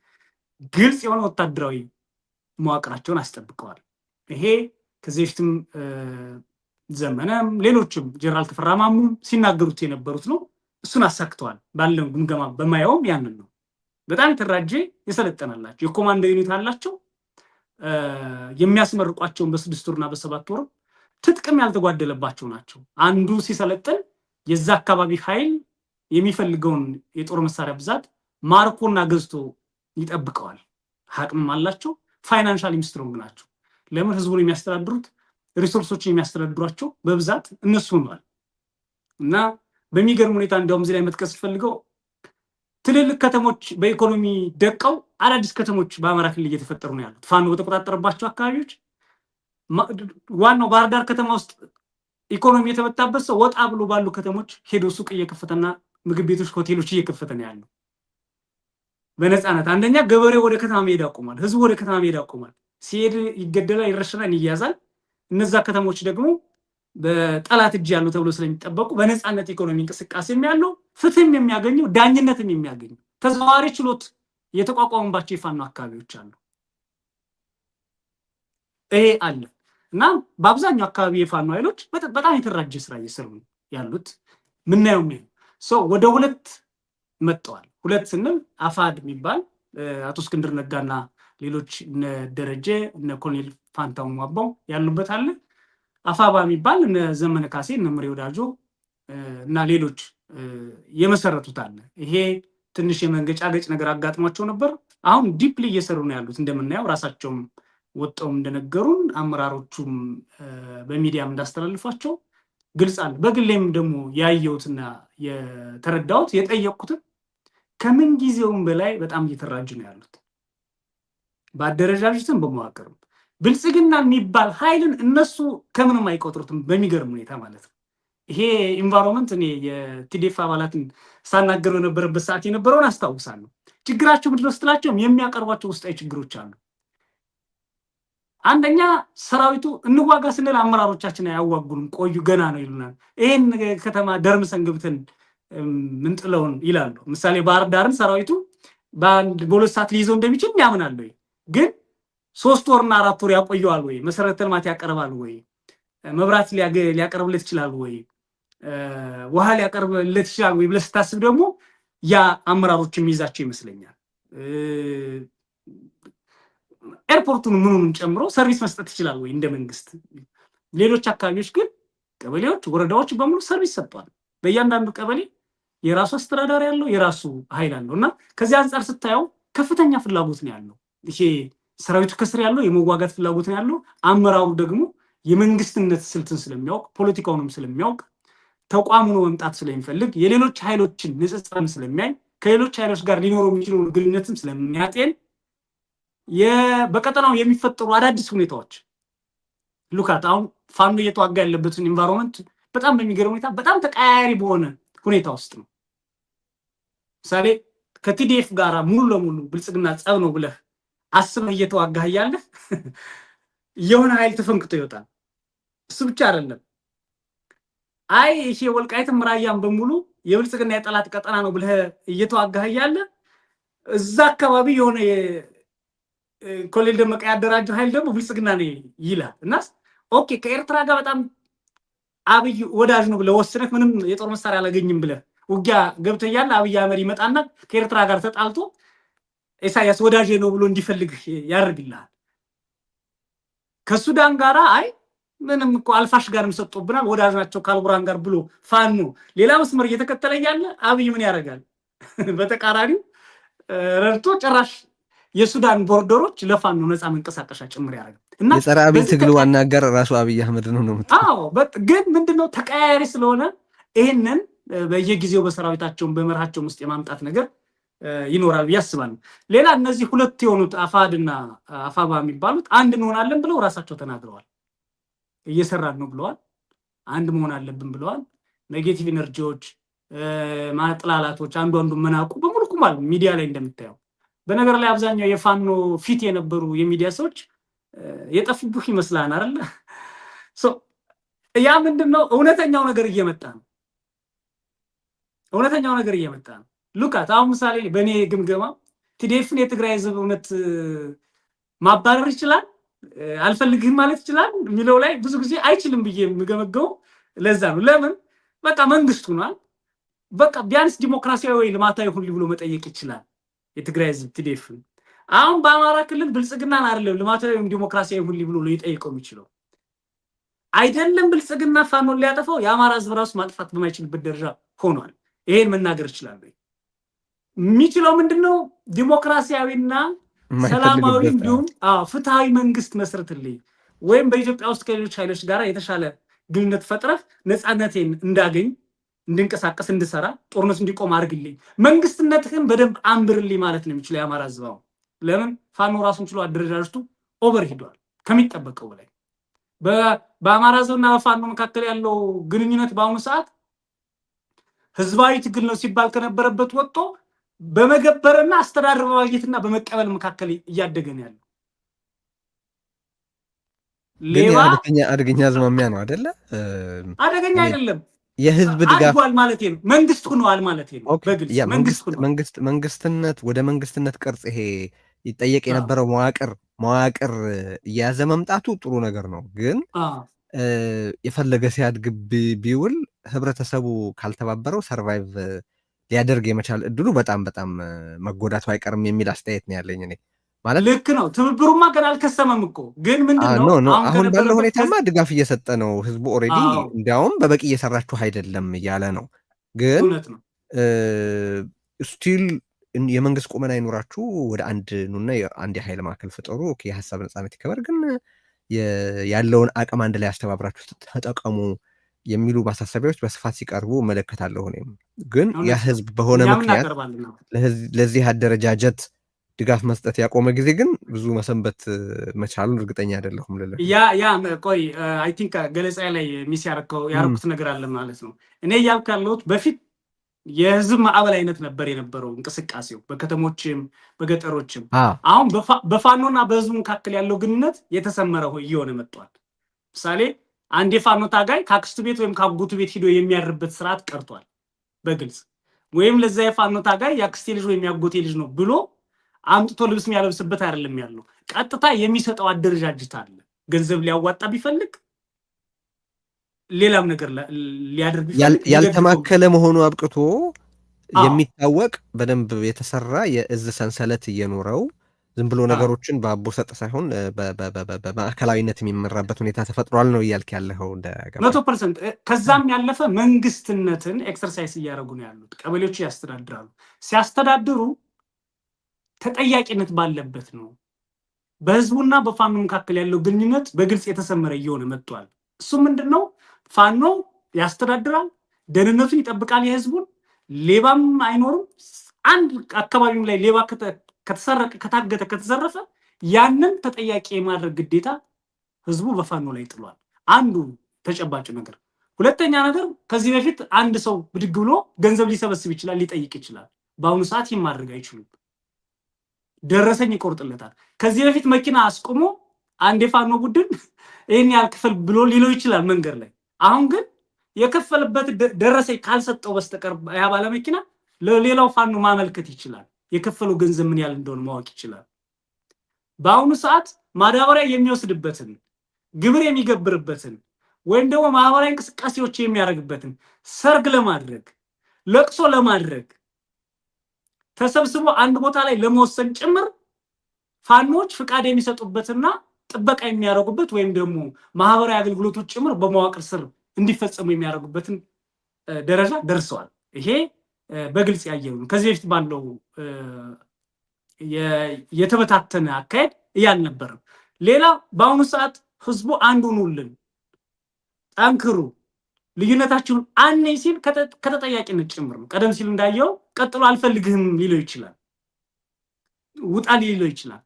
Speaker 2: ግልጽ የሆነ ወታደራዊ መዋቅራቸውን አስጠብቀዋል። ይሄ ከዚህ በፊትም ዘመነም ሌሎችም ጀነራል ተፈራ ማሙም ሲናገሩት የነበሩት ነው። እሱን አሳክተዋል። ባለው ግምገማ በማየውም ያንን ነው። በጣም የተደራጀ የሰለጠናላቸው የኮማንዶ ዩኒት አላቸው። የሚያስመርቋቸውን በ6 ወርና በ7 ወር ትጥቅም ያልተጓደለባቸው ናቸው። አንዱ ሲሰለጥን የዛ አካባቢ ኃይል የሚፈልገውን የጦር መሳሪያ ብዛት ማርኮና ገዝቶ ይጠብቀዋል። አቅምም አላቸው። ፋይናንሻል ስትሮንግ ናቸው። ለምን ህዝቡን የሚያስተዳድሩት ሪሶርሶችን የሚያስተዳድሯቸው በብዛት እነሱ ሆኗል እና በሚገርም ሁኔታ እንዲያውም እዚህ ላይ መጥቀስ ፈልገው ትልልቅ ከተሞች በኢኮኖሚ ደቀው አዳዲስ ከተሞች በአማራ ክልል እየተፈጠሩ ነው ያሉት ፋኖ በተቆጣጠረባቸው አካባቢዎች። ዋናው ባህር ዳር ከተማ ውስጥ ኢኮኖሚ የተመታበት ሰው ወጣ ብሎ ባሉ ከተሞች ሄዶ ሱቅ እየከፈተና ምግብ ቤቶች፣ ሆቴሎች እየከፈተ ነው ያለው በነፃነት። አንደኛ ገበሬው ወደ ከተማ መሄድ አቆሟል። ህዝቡ ወደ ከተማ መሄድ አቆሟል። ሲሄድ ይገደላል፣ ይረሸናል፣ ይያዛል። እነዛ ከተሞች ደግሞ በጠላት እጅ ያሉ ተብሎ ስለሚጠበቁ በነፃነት ኢኮኖሚ እንቅስቃሴም ያለው ፍትህም የሚያገኘው ዳኝነትም የሚያገኘው ተዘዋዋሪ ችሎት የተቋቋሙባቸው የፋኖ አካባቢዎች አሉ። ይሄ አለ እና በአብዛኛው አካባቢ የፋኖ ኃይሎች በጣም የተደራጀ ስራ እየሰሩ ያሉት ምናየው ነው። ወደ 2 መጥተዋል። 2 ስንል አፋድ የሚባል አቶ እስክንድር ነጋና ሌሎች እነ ደረጀ እነ ኮሎኔል ፋንታው ማባው ያሉበት አለ። አፋባ የሚባል እነ ዘመነ ካሴ እነ ምሬ ወዳጆ እና ሌሎች የመሰረቱት አለ። ይሄ ትንሽ የመንገጫገጭ ነገር አጋጥሟቸው ነበር። አሁን ዲፕሊ እየሰሩ ነው ያሉት። እንደምናየው ራሳቸውም ወጣውም እንደነገሩን አመራሮቹም በሚዲያም እንዳስተላልፏቸው ግልጽ አለ። በግሌም ደግሞ ያየሁትና የተረዳሁት የጠየቅኩት ከምን ጊዜውም በላይ በጣም እየተራጁ ነው ያሉት በአደረጃጀትም በመዋቅርም። ብልጽግና የሚባል ኃይልን እነሱ ከምንም አይቆጥሩትም በሚገርም ሁኔታ ማለት ነው። ይሄ ኢንቫይሮንመንት እኔ የቲዲኤፍ አባላትን ሳናገር በነበረበት ሰዓት የነበረውን አስታውሳለሁ። ችግራቸው ምንድነው ስትላቸውም የሚያቀርቧቸው ውስጣዊ ችግሮች አሉ። አንደኛ ሰራዊቱ እንዋጋ ስንል አመራሮቻችን አያዋጉንም፣ ቆዩ ገና ነው ይሉናል። ይሄን ከተማ ደርምሰን ገብተን ምንጥለውን ይላሉ። ምሳሌ ባህር ዳርን ሰራዊቱ በ2 ሰዓት ሊይዘው እንደሚችል ያምናል ወይ? ግን 3 ወርና 4 ወር ያቆየዋል ወይ? መሰረተ ልማት ያቀርባል ወይ? መብራት ሊያቀርብለት ይችላል ወይ? ውሃ ሊያቀርብለት ይችላል ወይ ብለህ ስታስብ ደግሞ ያ አመራሮች የሚይዛቸው ይመስለኛል። ኤርፖርቱን ምኑን ጨምሮ ሰርቪስ መስጠት ይችላል ወይ እንደ መንግስት? ሌሎች አካባቢዎች ግን ቀበሌዎች፣ ወረዳዎች በሙሉ ሰርቪስ ሰጥቷል። በእያንዳንዱ ቀበሌ የራሱ አስተዳዳሪ ያለው የራሱ ኃይል አለው እና ከዚህ አንጻር ስታየው ከፍተኛ ፍላጎት ነው ያለው። ይሄ ሰራዊቱ ከስር ያለው የመዋጋት ፍላጎት ነው ያለው። አመራሩ ደግሞ የመንግስትነት ስልትን ስለሚያውቅ ፖለቲካውንም ስለሚያውቅ ተቋሙ ነው መምጣት ስለሚፈልግ የሌሎች ኃይሎችን ንጽጽርም ስለሚያይ ከሌሎች ኃይሎች ጋር ሊኖረው የሚችለው ግንኙነትም ስለሚያጤን በቀጠናው የሚፈጠሩ አዳዲስ ሁኔታዎች ሉካት አሁን ፋኖ እየተዋጋ ያለበትን ኢንቫይሮንመንት በጣም በሚገርም ሁኔታ በጣም ተቀያያሪ በሆነ ሁኔታ ውስጥ ነው። ምሳሌ ከቲዲኤፍ ጋር ሙሉ ለሙሉ ብልጽግና ጸብ ነው ብለህ አስበህ እየተዋጋህ እያለህ የሆነ ኃይል ተፈንክቶ ይወጣል። እሱ ብቻ አይደለም። አይ ይሄ ወልቃይትም ራያም በሙሉ የብልጽግና የጠላት ቀጠና ነው ብለህ እየተዋጋህ እያለ እዛ አካባቢ የሆነ ኮሎኔል ደመቀ ያደራጀው ኃይል ደግሞ ብልጽግና ነው ይላል። እናስ ኦኬ ከኤርትራ ጋር በጣም አብይ ወዳጅ ነው ብለህ ወስነህ ምንም የጦር መሳሪያ አላገኝም ብለህ ውጊያ ገብተህ እያለ አብይ አህመድ ይመጣና ከኤርትራ ጋር ተጣልቶ ኢሳያስ ወዳጅ ነው ብሎ እንዲፈልግ ያደርግልሃል። ከሱዳን ጋራ አይ ምንም እኮ አልፋሽ ጋርም ሰጥቶብናል ወዳጅናቸው ካልቡራን ጋር ብሎ ፋኖ ሌላ መስመር እየተከተለ ያለ አብይ ምን ያደርጋል? በተቃራኒው ረድቶ ጭራሽ የሱዳን ቦርደሮች ለፋኖ ነፃ መንቀሳቀሻ ጭምር ያደርጋል። እና
Speaker 1: የጸረ አብይ ትግሉ ዋና አጋር ራሱ አብይ አህመድ ነው ነው።
Speaker 2: አዎ ግን ምንድነው ተቀያያሪ ስለሆነ ይሄንን በየጊዜው በሰራዊታቸውን በመርሃቸው ውስጥ የማምጣት ነገር ይኖራል ብዬ አስባለሁ። ሌላ እነዚህ ሁለት የሆኑት አፋድና አፋባ የሚባሉት አንድ እንሆናለን ብለው ራሳቸው ተናግረዋል። እየሰራን ነው ብለዋል። አንድ መሆን አለብን ብለዋል። ኔጌቲቭ ኢነርጂዎች ማጥላላቶች አንዱ መናቁ በሙሉ ቁማል ሚዲያ ላይ እንደምታየው። በነገር ላይ አብዛኛው የፋኖ ፊት የነበሩ የሚዲያ ሰዎች የጠፉብህ ይመስላል አይደል? ያ ምንድነው እውነተኛው ነገር እየመጣ ነው። እውነተኛው ነገር እየመጣ ነው። ሉካት አሁን ምሳሌ በእኔ ግምገማ ቲዲኤፍን የትግራይ ህዝብ እውነት ማባረር ይችላል አልፈልግህም ማለት ይችላል የሚለው ላይ ብዙ ጊዜ አይችልም ብዬ የምገመገው ለዛ ነው። ለምን በቃ መንግስት ሆኗል። በቃ ቢያንስ ዲሞክራሲያዊ ወይ ልማታዊ ሁሉ ብሎ መጠየቅ ይችላል የትግራይ ህዝብ ቲዲኤፍን። አሁን በአማራ ክልል ብልጽግናን አይደለም ልማታዊ ወይም ዲሞክራሲያዊ ሁሉ ብሎ ሊጠይቀው የሚችለው አይደለም። ብልጽግና ፋኖን ሊያጠፋው የአማራ ህዝብ ራሱ ማጥፋት በማይችልበት ደረጃ ሆኗል። ይሄን መናገር ይችላል። የሚችለው ምንድነው? ዲሞክራሲያዊና ሰላማዊ እንዲሁም ፍትሃዊ መንግስት መስርትልኝ ወይም በኢትዮጵያ ውስጥ ከሌሎች ኃይሎች ጋር የተሻለ ግንኙነት ፈጥረህ ነፃነቴን እንዳገኝ እንድንቀሳቀስ እንድሰራ ጦርነት እንዲቆም አድርግልኝ መንግስትነትህን በደንብ አንብርልኝ ማለት ነው የሚችለው የአማራ ህዝብ። ለምን ፋኖ ራሱን ችሎ አደረጃጀቱ ኦቨር ሂዷል ከሚጠበቀው በላይ። በአማራ ህዝብና በፋኖ መካከል ያለው ግንኙነት በአሁኑ ሰዓት ህዝባዊ ትግል ነው ሲባል ከነበረበት ወጥቶ በመገበርና አስተዳደር በማግኘትና በመቀበል መካከል እያደገ ነው ያለው።
Speaker 1: ሌባ አደገኛ አዝማሚያ ነው አይደለ?
Speaker 2: አደገኛ አይደለም።
Speaker 1: የህዝብ ድጋፍ
Speaker 2: አድጓል ማለት ነው። መንግስት ሆኗል ማለት ነው። በግልጽ
Speaker 1: መንግስትነት ወደ መንግስትነት ቅርጽ ይሄ ይጠየቅ የነበረው መዋቅር እየያዘ መምጣቱ ጥሩ ነገር ነው። ግን የፈለገ ሲያድግ ቢውል ህብረተሰቡ ካልተባበረው ሰርቫይቭ ሊያደርግ የመቻል እድሉ በጣም መጎዳቱ አይቀርም የሚል አስተያየት ነው ያለኝ እኔ። ማለት
Speaker 2: ልክ ነው። ትብብሩማ ገና አልከሰመም እኮ ግን ምንድነው
Speaker 1: አሁን ባለው ሁኔታማ ድጋፍ እየሰጠ ነው ህዝቡ ኦልሬዲ። እንዲያውም በበቂ እየሰራችሁ አይደለም እያለ ነው። ግን ስቲል የመንግስት ቁመና ይኖራችሁ ወደ አንድ ኑና አንድ የኃይል ማዕከል ፍጠሩ፣ የሀሳብ ነፃነት ይከበር፣ ግን ያለውን አቅም አንድ ላይ አስተባብራችሁ ተጠቀሙ የሚሉ ማሳሰቢያዎች በስፋት ሲቀርቡ እመለከታለሁ። እኔም ግን ያ ህዝብ በሆነ ምክንያት ለዚህ አደረጃጀት ድጋፍ መስጠት ያቆመ ጊዜ ግን ብዙ መሰንበት መቻሉን እርግጠኛ አይደለሁም።
Speaker 2: ያ ቆይ አይ ቲንክ ገለጻ ላይ ሚስ ያረኩት ነገር አለ ማለት ነው። እኔ እያልኩ ያለሁት በፊት የህዝብ ማዕበል አይነት ነበር የነበረው እንቅስቃሴው በከተሞችም በገጠሮችም። አሁን በፋኖና በህዝቡ መካከል ያለው ግንኙነት የተሰመረ እየሆነ መጥቷል። ምሳሌ አንድ የፋኖ ታጋይ ከአክስቱ ቤት ወይም ከአጎቱ ቤት ሂዶ የሚያድርበት ስርዓት ቀርቷል በግልጽ። ወይም ለዛ የፋኖ ታጋይ የአክስቴ ልጅ ወይም የአጎቴ ልጅ ነው ብሎ አምጥቶ ልብስ የሚያለብስበት አይደለም ያለው። ቀጥታ የሚሰጠው አደረጃጀት አለ። ገንዘብ ሊያዋጣ ቢፈልግ ሌላም ነገር ሊያደርግ
Speaker 1: ያልተማከለ መሆኑ አብቅቶ የሚታወቅ በደንብ የተሰራ የእዝ ሰንሰለት እየኖረው ዝም ብሎ ነገሮችን በአቦ ሰጥ ሳይሆን በማዕከላዊነት የሚመራበት ሁኔታ ተፈጥሯል ነው እያልክ ያለኸው?
Speaker 2: 100%። ከዛም ያለፈ መንግስትነትን ኤክሰርሳይዝ እያደረጉ ነው ያሉት። ቀበሌዎች ያስተዳድራሉ። ሲያስተዳድሩ ተጠያቂነት ባለበት ነው። በህዝቡና በፋኖ መካከል ያለው ግንኙነት በግልጽ የተሰመረ እየሆነ መጥቷል። እሱ ምንድነው? ፋኖ ያስተዳድራል፣ ደህንነቱን ይጠብቃል፣ የህዝቡን ሌባም አይኖርም። አንድ አካባቢም ላይ ሌባ ከተሰረቀ፣ ከታገተ፣ ከተዘረፈ ያንን ተጠያቂ የማድረግ ግዴታ ህዝቡ በፋኖ ላይ ጥሏል። አንዱ ተጨባጭ ነገር። ሁለተኛ ነገር ከዚህ በፊት አንድ ሰው ብድግ ብሎ ገንዘብ ሊሰበስብ ይችላል፣ ሊጠይቅ ይችላል። በአሁኑ ሰዓት ይህን ማድረግ አይችሉም። ደረሰኝ ይቆርጥለታል። ከዚህ በፊት መኪና አስቆሞ አንድ የፋኖ ቡድን ይህን ያህል ክፈል ብሎ ሊለው ይችላል መንገድ ላይ። አሁን ግን የከፈለበት ደረሰኝ ካልሰጠው በስተቀር ያ ባለ መኪና ለሌላው ፋኖ ማመልከት ይችላል። የከፈለው ገንዘብ ምን ያህል እንደሆነ ማወቅ ይችላል። በአሁኑ ሰዓት ማዳበሪያ የሚወስድበትን፣ ግብር የሚገብርበትን ወይም ደግሞ ማህበራዊ እንቅስቃሴዎች የሚያደርግበትን፣ ሰርግ ለማድረግ ለቅሶ ለማድረግ ተሰብስቦ አንድ ቦታ ላይ ለመወሰን ጭምር ፋኖች ፍቃድ የሚሰጡበትና ጥበቃ የሚያደርጉበት ወይም ደግሞ ማህበራዊ አገልግሎቶች ጭምር በመዋቅር ስር እንዲፈጸሙ የሚያደርጉበትን ደረጃ ደርሰዋል። ይሄ በግልጽ ያየው ነው። ከዚህ በፊት ባለው የተበታተነ አካሄድ ያልነበረ። ሌላ በአሁኑ ሰዓት ህዝቡ አንድ ሆኑልን፣ ጠንክሩ፣ ልዩነታችሁን አንይ ሲል ከተጠያቂነት ጭምር ነው። ቀደም ሲል እንዳየው ቀጥሎ አልፈልግህም ሊለው ይችላል፣ ውጣ ሊለው ይችላል።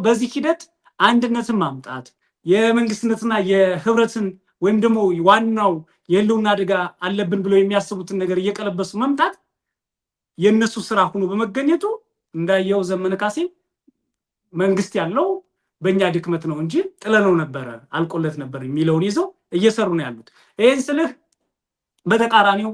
Speaker 2: በዚህ ሂደት አንድነትን ማምጣት የመንግስትነትና የህብረትን ወይም ደግሞ ዋናው የህልውና አደጋ አለብን ብለው የሚያስቡትን ነገር እየቀለበሱ መምጣት የነሱ ስራ ሆኖ በመገኘቱ እንዳየው ዘመነ ካሴ መንግስት ያለው በእኛ ድክመት ነው እንጂ ጥለነው ነበረ አልቆለት ነበር የሚለውን ይዘው እየሰሩ ነው ያሉት። ይህን ስልህ በተቃራኒው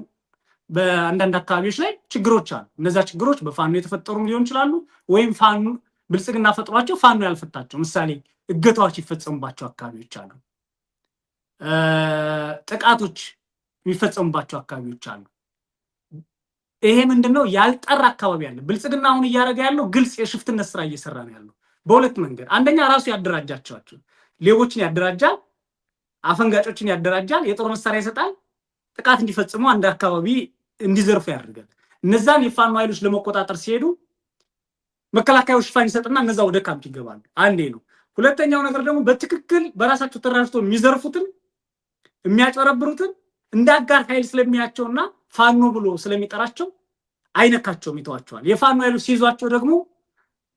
Speaker 2: በአንዳንድ አካባቢዎች ላይ ችግሮች አሉ። እነዛ ችግሮች በፋኖ የተፈጠሩ ሊሆን ይችላሉ፣ ወይም ፋኖ ብልጽግና ፈጥሯቸው ፋኖ ያልፈታቸው። ምሳሌ እገታዎች ይፈጸሙባቸው አካባቢዎች አሉ፣ ጥቃቶች የሚፈጸሙባቸው አካባቢዎች አሉ። ይሄ ምንድነው? ያልጠራ አካባቢ አለ። ብልጽግና አሁን እያደረገ ያለው ግልጽ የሽፍትነት ስራ እየሰራ ነው ያለው በሁለት መንገድ። አንደኛ ራሱ ያደራጃቸው ሌቦችን ያደራጃል፣ አፈንጋጮችን ያደራጃል፣ የጦር መሳሪያ ይሰጣል፣ ጥቃት እንዲፈጽሙ አንድ አካባቢ እንዲዘርፉ ያደርጋል። እነዛን የፋኖ ኃይሎች ለመቆጣጠር ሲሄዱ መከላከያው ሽፋን ይሰጥና እነዛ ወደ ካምፕ ይገባሉ። አንዴ ነው። ሁለተኛው ነገር ደግሞ በትክክል በራሳቸው ተራጅቶ የሚዘርፉትን የሚያጨረብሩትን እንደ አጋር ኃይል ስለሚያቸውና ፋኖ ብሎ ስለሚጠራቸው አይነካቸውም፣ ይተዋቸዋል። የፋኖ ኃይሎች ሲይዟቸው ደግሞ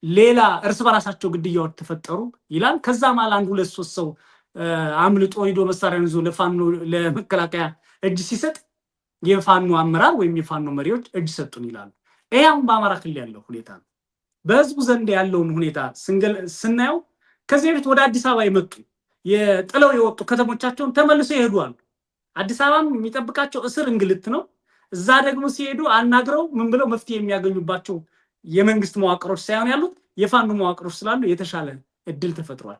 Speaker 2: ሌላ እርስ በራሳቸው ግድያዎች ተፈጠሩ ይላል። ከዛ ማለት አንድ ሁለት ሶስት ሰው አምልጦ ሂዶ መሳሪያን ይዞ ለፋኖ ለመከላከያ እጅ ሲሰጥ የፋኖ አመራር ወይም የፋኖ መሪዎች እጅ ሰጡን ይላሉ። ይሄ አሁን በአማራ ክልል ያለው ሁኔታ ነው። በህዝቡ ዘንድ ያለውን ሁኔታ ስናየው ከዚህ በፊት ወደ አዲስ አበባ የመጡ የጥለው የወጡ ከተሞቻቸውን ተመልሶ ይሄዱዋል። አዲስ አበባም የሚጠብቃቸው እስር እንግልት ነው። እዛ ደግሞ ሲሄዱ አናግረው ምን ብለው መፍትሄ የሚያገኙባቸው የመንግስት መዋቅሮች ሳይሆን ያሉት የፋኖ መዋቅሮች ስላሉ የተሻለ እድል ተፈጥሯል።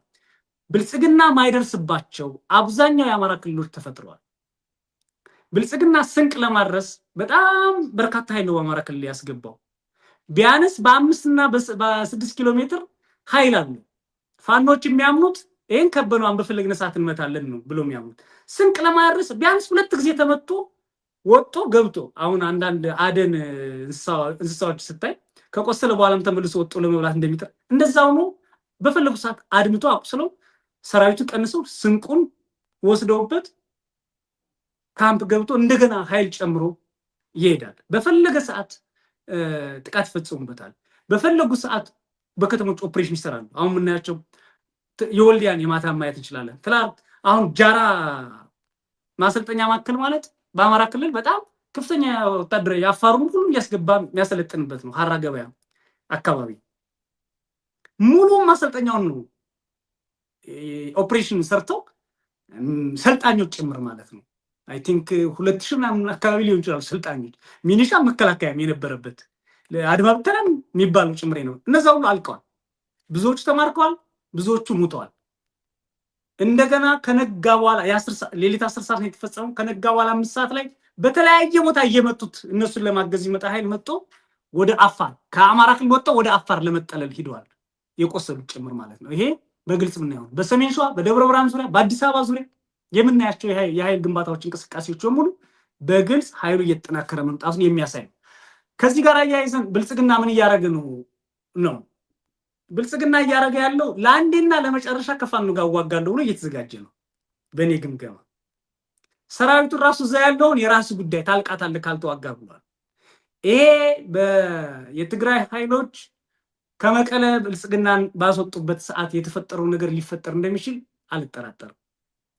Speaker 2: ብልጽግና ማይደርስባቸው አብዛኛው የአማራ ክልሎች ተፈጥሯል። ብልጽግና ስንቅ ለማድረስ በጣም በርካታ ኃይል በአማራ ክልል ያስገባው ቢያንስ በ5 እና በ6 ኪሎ ሜትር ኃይል አለ። ፋኖች የሚያምኑት ይሄን ከበነዋን በፈለግነ ሰዓት እንመታለን ነው ብሎ የሚያምኑት። ስንቅ ለማድረስ ቢያንስ 2 ጊዜ ተመቶ ወጥቶ ገብቶ አሁን አንዳንድ አደን እንስሳዎች ስታይ ከቆሰለ በኋላም ተመልሶ ወጥቶ ለመብላት እንደሚጥር እንደዛው ነው። በፈለጉ ሰዓት አድምቶ አቁስለው ሰራዊቱ ቀንሰው ስንቁን ወስደውበት ካምፕ ገብቶ እንደገና ኃይል ጨምሮ ይሄዳል። በፈለገ ሰዓት ጥቃት ይፈጽሙበታል። በፈለጉ ሰዓት በከተሞች ኦፕሬሽን ይሰራሉ። አሁን የምናያቸው የወልዲያን የማታ ማየት እንችላለን። አሁን ጃራ ማሰልጠኛ ማዕከል ማለት በአማራ ክልል በጣም ከፍተኛ ወታደራዊ የአፋሩን ሁሉ እያስገባ የሚያሰለጥንበት ነው። ሀራ ገበያ አካባቢ ሙሉ ማሰልጠኛውን ነው ኦፕሬሽን ሰርተው ሰልጣኞች ጭምር ማለት ነው። አይ ቲንክ 2000 ምናምን አካባቢ ሊሆን ይችላል ሰልጣኞች፣ ሚኒሻ መከላከያም የነበረበት አድማ ብተናም የሚባለው ጭምሬ ነው። እነዛ ሁሉ አልቀዋል። ብዙዎቹ ተማርከዋል፣ ብዙዎቹ ሙተዋል። እንደገና ከነጋ በኋላ ሌሊት 10 ሰዓት ነው የተፈጸመው። ከነጋ በኋላ 5 ሰዓት ላይ በተለያየ ቦታ እየመጡት እነሱን ለማገዝ ይመጣ ኃይል መጥቶ ወደ አፋር ከአማራ ክልል ወጥተው ወደ አፋር ለመጠለል ሂደዋል፣ የቆሰሉት ጭምር ማለት ነው። ይሄ በግልጽ የምናየው በሰሜን ሸዋ፣ በደብረ ብርሃን ዙሪያ፣ በአዲስ አበባ ዙሪያ የምናያቸው የኃይል ግንባታዎች እንቅስቃሴዎች በሙሉ በግልጽ ኃይሉ እየተጠናከረ መምጣቱን የሚያሳይ ነው። ከዚህ ጋር አያይዘን ብልጽግና ምን እያደረገ ነው? ብልጽግና እያደረገ ያለው ለአንዴና ለመጨረሻ ከፋኖ ጋር እዋጋለሁ ብሎ እየተዘጋጀ ነው። በእኔ ግምገማ ሰራዊቱን ራሱ እዛ ያለውን የራሱ ጉዳይ ታልቃታለህ ካልተዋጋ ብሏል። ይሄ የትግራይ ኃይሎች ከመቀለ ብልጽግናን ባስወጡበት ሰዓት የተፈጠረው ነገር ሊፈጠር እንደሚችል አልጠራጠርም።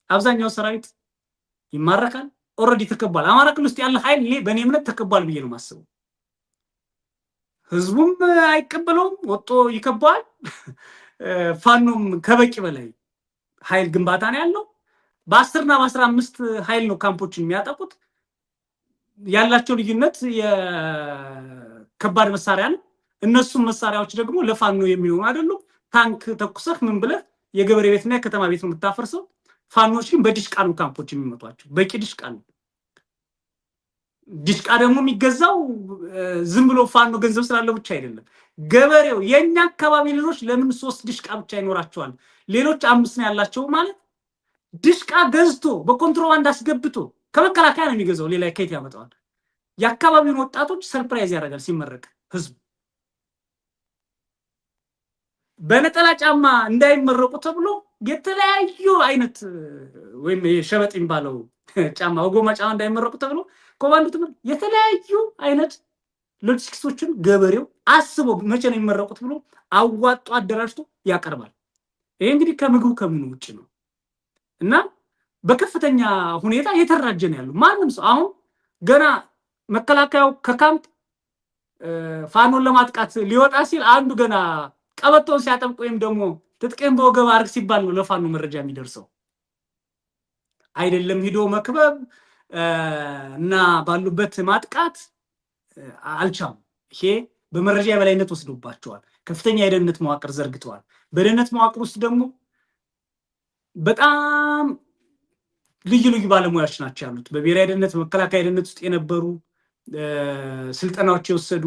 Speaker 2: አብዛኛው ሰራዊት ይማረካል። ኦልሬዲ ተከቧል። አማራ ክልል ውስጥ ያለ ኃይል ይሄ በእኔ እምነት ተከቧል ብዬ ነው የማስበው። ህዝቡም አይቀበለውም፣ ወጥቶ ይከቧል። ፋኖም ከበቂ በላይ ኃይል ግንባታ ነው ያለው። በ10 እና በ15 ኃይል ነው ካምፖችን የሚያጠቁት። ያላቸው ልዩነት የከባድ መሳሪያ ነው። እነሱም መሳሪያዎች ደግሞ ለፋኖ የሚሆኑ አይደሉም። ታንክ ተኩሰህ ምን ብለህ የገበሬ ቤትና የከተማ ቤት ነው የምታፈርሰው። ፋኖች ግን በዲሽቃ ነው ካምፖች የሚመጧቸው። በቂ ዲሽቃ ነው። ዲሽቃ ደግሞ የሚገዛው ዝም ብሎ ፋኖ ገንዘብ ስላለው ብቻ አይደለም። ገበሬው የኛ አካባቢ ልጆች ለምን 3 ዲሽቃ ብቻ ይኖራቸዋል? ሌሎች 5 ነው ያላቸው ማለት ድሽቃ ገዝቶ በኮንትሮባንድ አስገብቶ ከመከላከያ ነው የሚገዛው። ሌላ ከየት ያመጣዋል? የአካባቢውን ወጣቶች ሰርፕራይዝ ያደርጋል ሲመረቅ ህዝብ። በነጠላ ጫማ እንዳይመረቁ ተብሎ የተለያዩ አይነት ወይም ሸበጥ የሚባለው ጫማ ወጎማ ጫማ እንዳይመረቁ ተብሎ ኮማንዶ ትምህርት የተለያዩ አይነት ሎጂስቲክሶችን ገበሬው አስቦ መቼ ነው የሚመረቁት ብሎ አዋጦ አደራጅቶ ያቀርባል። ይሄ እንግዲህ ከምግቡ ከምኑ ውጭ ነው እና በከፍተኛ ሁኔታ የተራጀ ነው ያለው። ማንም ሰው አሁን ገና መከላከያው ከካምፕ ፋኖን ለማጥቃት ሊወጣ ሲል አንዱ ገና ቀበቶን ሲያጠብቅ ወይም ደግሞ ትጥቅም በወገብ አርግ ሲባል ነው ለፋኖ መረጃ የሚደርሰው። አይደለም ሂዶ መክበብ እና ባሉበት ማጥቃት አልቻም። ይሄ በመረጃ የበላይነት ወስዶባቸዋል። ከፍተኛ የደህንነት መዋቅር ዘርግተዋል። በደህንነት መዋቅር ውስጥ ደግሞ በጣም ልዩ ልዩ ባለሙያዎች ናቸው ያሉት። በብሔራዊ ደህንነት መከላከያ ደህንነት ውስጥ የነበሩ ስልጠናዎች የወሰዱ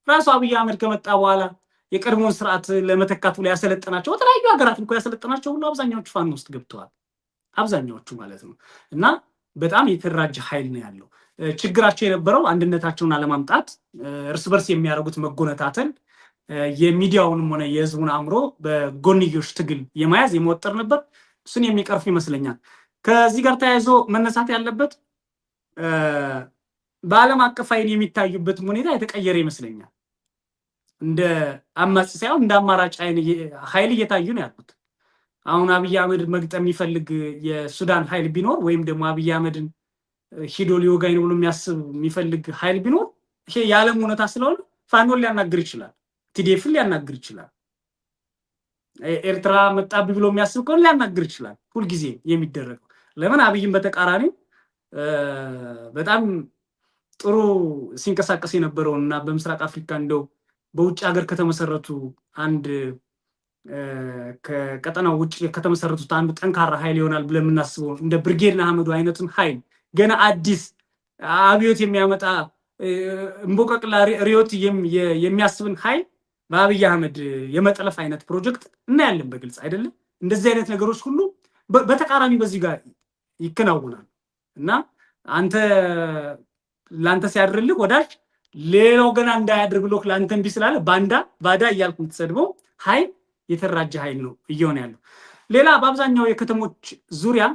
Speaker 2: ራሱ አብይ አህመድ ከመጣ በኋላ የቀድሞውን ስርዓት ለመተካት ብሎ ያሰለጠናቸው የተለያዩ ሀገራት እንኳን ያሰለጠናቸው ሁሉ አብዛኛዎቹ ፋኖ ውስጥ ገብተዋል። አብዛኛዎቹ ማለት ነው። እና በጣም የተደራጀ ኃይል ነው ያለው። ችግራቸው የነበረው አንድነታቸውን አለማምጣት፣ እርስ በርስ የሚያደርጉት መጎነታተል፣ የሚዲያውንም ሆነ የህዝቡን አእምሮ በጎንዮሽ ትግል የመያዝ የመወጠር ነበር። እሱን የሚቀርፍ ይመስለኛል። ከዚህ ጋር ተያይዞ መነሳት ያለበት በዓለም አቀፍ አይን የሚታዩበትም ሁኔታ የተቀየረ ይመስለኛል። እንደ አማጺ ሳይሆን እንደ አማራጭ ኃይል እየታዩ ነው ያሉት። አሁን አብይ አህመድ መግጠም የሚፈልግ የሱዳን ኃይል ቢኖር ወይም ደግሞ አብይ አህመድን ሂዶ ሊወጋኝ ነው ብሎ የሚፈልግ ኃይል ቢኖር ይሄ የዓለም እውነታ ስለሆነ ፋኖን ሊያናግር ይችላል፣ ቲዲኤፍን ሊያናግር ይችላል፣ ኤርትራ መጣብኝ ብሎ የሚያስብ ከሆነ ሊያናግር ይችላል። ሁልጊዜ የሚደረገው ለምን አብይን በተቃራኒ በጣም ጥሩ ሲንቀሳቀስ የነበረውን እና በምስራቅ አፍሪካ እንደው በውጭ ሀገር ከተመሰረቱ አንድ ከቀጠናው ውጭ ከተመሰረቱት አንዱ ጠንካራ ኃይል ይሆናል ብለን የምናስበው እንደ ብርጌድ ንሓመዱ አይነቱን ኃይል ገና አዲስ አብዮት የሚያመጣ እንቦቀቅላ ሪዮት የሚያስብን ኃይል በአብይ አህመድ የመጠለፍ አይነት ፕሮጀክት እናያለን በግልጽ አይደለም። እንደዚህ አይነት ነገሮች ሁሉ በተቃራኒ በዚህ ጋር ይከናወናል እና አንተ ላንተ ሲያድርልህ ወዳጅ ሌላው ገና እንዳያድር ብሎ ላንተ እንቢ ስላለ ባዳ እያልኩ የምትሰድበው ኃይል የተራጀ ኃይል ነው እየሆነ ያለው። ሌላ በአብዛኛው የከተሞች ዙሪያ